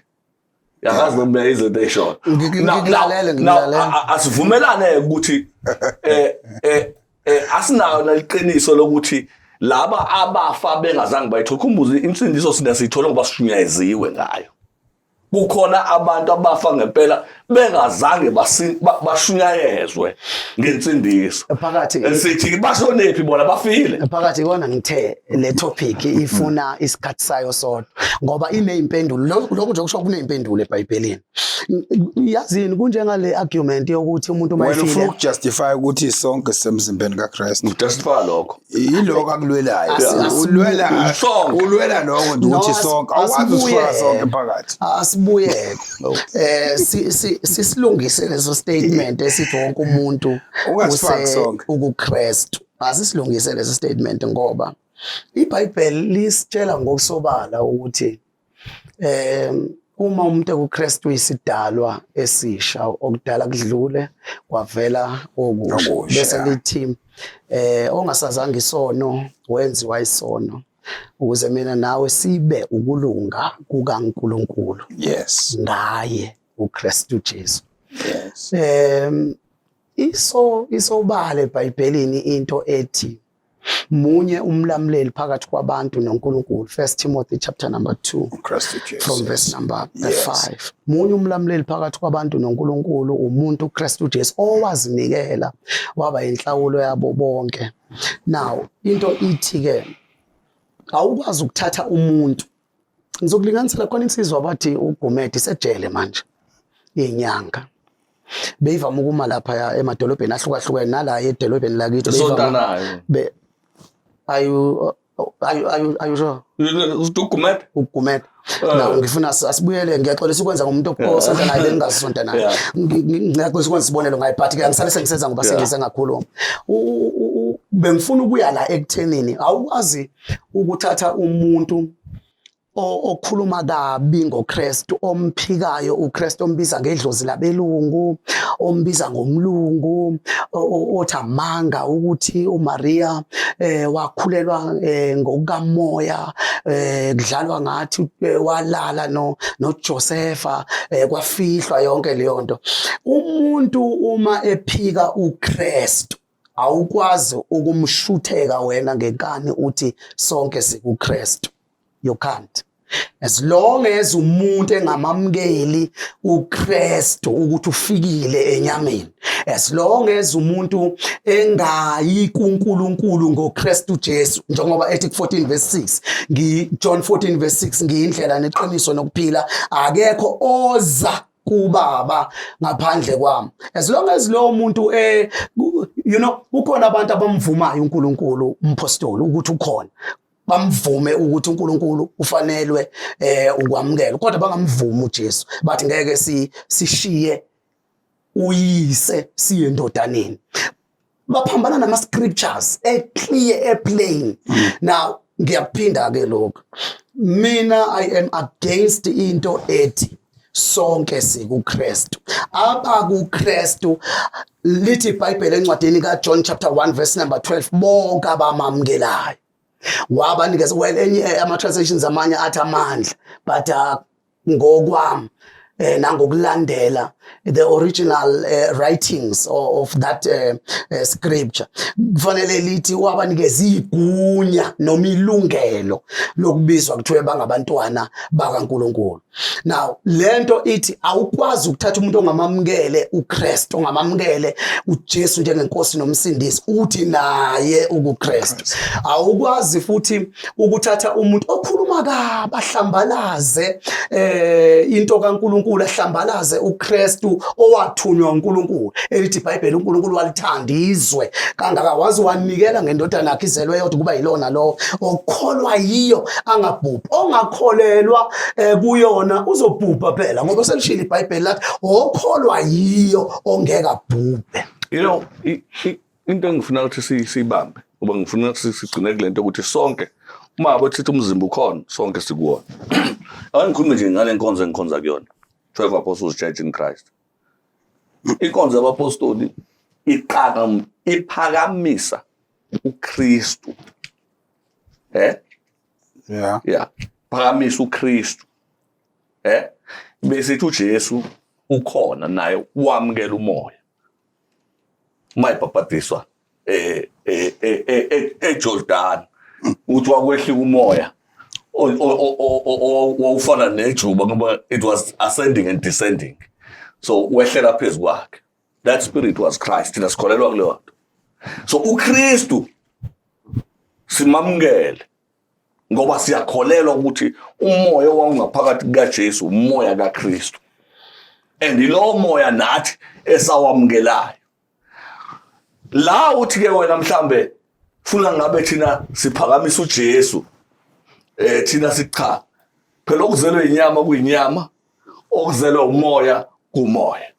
Yazi noma izinto they show. Ngikulalele. Asivumelane ukuthi asinayo naliqiniso lokuthi laba abafa bengazange bayithola. Khumbuza insindiso siyithola ngoba sishunyayeziwe ngayo. Kukhona abantu abafa ngempela bengazange bashunyayezwe ngensindiso. Phakathi sithi bashonephi bona bafile. Phakathi kona ngithe le topic ifuna isikhathi sayo sodwa ngoba inezimpendulo. Lokho nje kusho kunezimpendulo eBhayibhelini. Yazini kunjengale argument yokuthi umuntu mayefile. Wena ufuna justify ukuthi sonke semzimbeni kaChrist. Justify lokho. Yiloko akulwelayo. Ulwela lokho nje ukuthi sonke awazi usifaka sonke phakathi. Asibuye sisilungise leso statement esithi wonke umuntu ukuKristu. Asisilungise leso statement ngoba iBhayibheli lisitshela ngokusobala ukuthi uma umuntu ekuKristu isidalwa esisha okudala kudlule kwavela okusha bese lithi ongasazange isono wenziwa isono ukuze mina nawe sibe ukulunga kukaNkulunkulu. Yes. Ngaye uKristu Jesu. Yes. Isobala eBhayibhelini into ethi munye umlamleli phakathi kwabantu noNkulunkulu. 1 Timothy chapter number 2 from verse number 5. Munye umlamleli phakathi kwabantu noNkulunkulu umuntu uKristu Jesu owazinikela waba inhlawulo yabo bonke. Now into ithi ke awukwazi ukuthatha umuntu. Ngizokulinganisela khona insizwa abathi uGumede isejele manje inyanga. Beyivama ukuma lapha emadolobheni ahlukahlukene nala edolobheni lakithi beyivama. Ayu sure? Ugumede. Na ngifuna asibuyele ngiyaxolisa ukwenza ngomuntu osonta naye bengingasonta naye. Ngiyaxolisa ukwenza isibonelo ngaye but ke angisale sengisenza ngoba sengise ngakhuluma. Bengifuna ukuya la ekuthenini awukwazi ukuthatha umuntu okhuluma kabi ngoKristu omphikayo uKristu ombiza ngedlozi labelungu ombiza ngomlungu othi amanga ukuthi uMaria wakhulelwa ngokukamoya kudlalwa ngathi walala noJosepha kwafihlwa yonke leyo nto. Umuntu uma ephika uKristu awukwazi ukumshutheka wena ngenkani uthi sonke sikuKristu. You can't. As long as umuntu engamamukeli uKristu ukuthi ufikile enyameni, as long as umuntu engayi kuNkulunkulu ngoKristu Jesu njengoba ethi 14 verse 6 John 14 verse 6 ngiyindlela neqiniso nokuphila akekho oza kubaba ngaphandle kwami. As long as lo muntu kukhona abantu abamvumayo uNkulunkulu umpostoli ukuthi ukhona bamvume ukuthi uNkulunkulu ufanelwe ukwamukela kodwa bangamvumi uJesu bathi ngeke sishiye uyise siye endodaneni. Baphambana nama scriptures clear plain. Now ngiyaphinda ke lokho mina I am against into ethi sonke sikuKristu. AbakuKristu lithi iBhayibheli encwadini kaJohn chapter 1 verse number 12 bonke abamamukelayo wabanikeza enye ama translations amanye athi amandla but ngokwami nangokulandela the original writings of that scripture kufanele lithi wabanikeza igunya noma ilungelo lokubizwa kuthiwe bangabantwana bakaNkulunkulu. Now lento ithi awukwazi ukuthatha umuntu ongamamukele uKristu ongamamukele uJesu njengenkosi nomsindisi uthi naye ukuKristu. Awukwazi futhi ukuthatha umuntu okhuluma kabi ahlambalaze into kaNkulunkulu ahlambalaze uKristu owathunywa uNkulunkulu elithi iBhayibheli uNkulunkulu walithanda izwe kangaka wazi wanikela ngendodana yakhe izelwe yodwa kuba yilona lo okholwa yiyo angabhubhi ongakholelwa kuyona uzobhubha phela ngoba selishilo iBhayibheli lathi okholwa yiyo ongeke abhubhe. Into engifuna ukuthi sibambe ngoba ngifuna ukuthi sigcine kulento ukuthi sonke uma abathi umzimba ukhona sonke sikuwona. Angikhuluma nje ngale nkonzo engikhonza kuyona 12 Apostles Church in Christ. Inkonzo yabapostoli iphakamisa uKristu. Yeah. Phakamisa uKristu. Bese uJesu ukhona naye wamkela umoya. Mayibhabhadiswa eJordan uthi wakwehlika umoya owufana nejuba ngoba it was ascending and descending. So wehlela phezu kwakhe. That spirit was Christ. Thina sikholelwa kuleyo nto. So uKristu simamukele ngoba siyakholelwa ukuthi umoya owangaphakathi kaJesu umoya kaKristu. And lo moya nathi esawamukelayo. La uthi ke wena mhlambe funa ngabe thina siphakamisa uJesu thina sicha phela okuzelwe inyama kuyinyama okuzelwe umoya kumoya.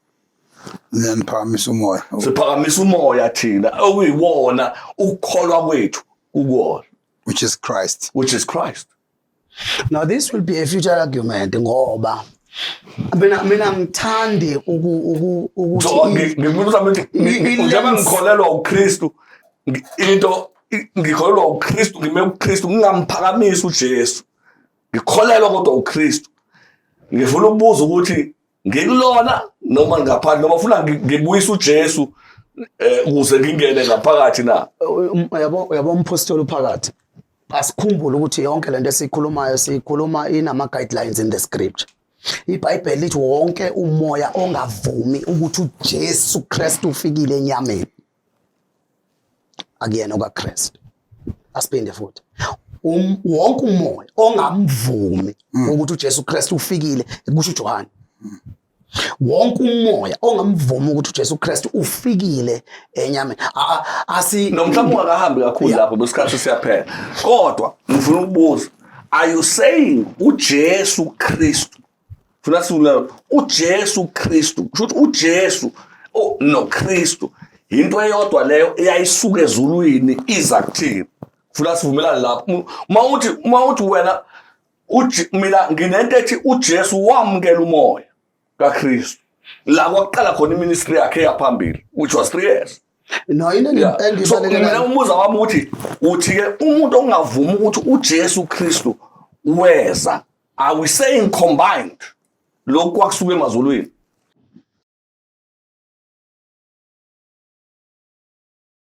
Niphakamisa umoya. Siphakamisa umoya thina okuyiwona ukukholwa kwethu kuwona, which is Christ. Now this will be a future argument ngoba mina ngithandi ukuthi njengoba ngikholelwa uKristu into ngikholelwa uKristu ngime uKristu ngingamphakamisa uJesu ngikholelwa kodwa uKristu ngifuna ukubuza ukuthi ngikulona noma ngaphandle noma ufuna ngibuyisa uJesu ukuze ngingene ngaphakathi na yabo umpostoli phakathi asikhumbule ukuthi yonke lento sikhuluma inama guidelines in the scripture. iBhayibheli lithi wonke umoya ongavumi ukuthi uJesu Kristu ufikile enyameni akuyena okaKristu. Asiphinde futhi wonke umoya ongamvumi ukuthi uJesu Kristu ufikile kusho uJohane. Wonke umoya ongamvumi ukuthi uJesu Kristu ufikile enyameni nomhlawumbe ungakahambi kakhulu lapho besikhathi siyaphela kodwa ngifuna ukubuza, are you saying uJesu Kristu funa sivula uJesu Kristu futhi uJesu no Kristu into eyodwa leyo eyayisuka ezulwini iza kuthini? Funa sivumelane lapho mawuthi wena mina nginento ethi uJesu wamkela umoya kaKristu la kwaqala khona iministry yakhe yaphambili which was 3 years. No engibalekela mina umuza wami uthi ke umuntu ongavuma ukuthi uJesu Kristu weza, are we saying combined lokhu kwakusuka emazulwini?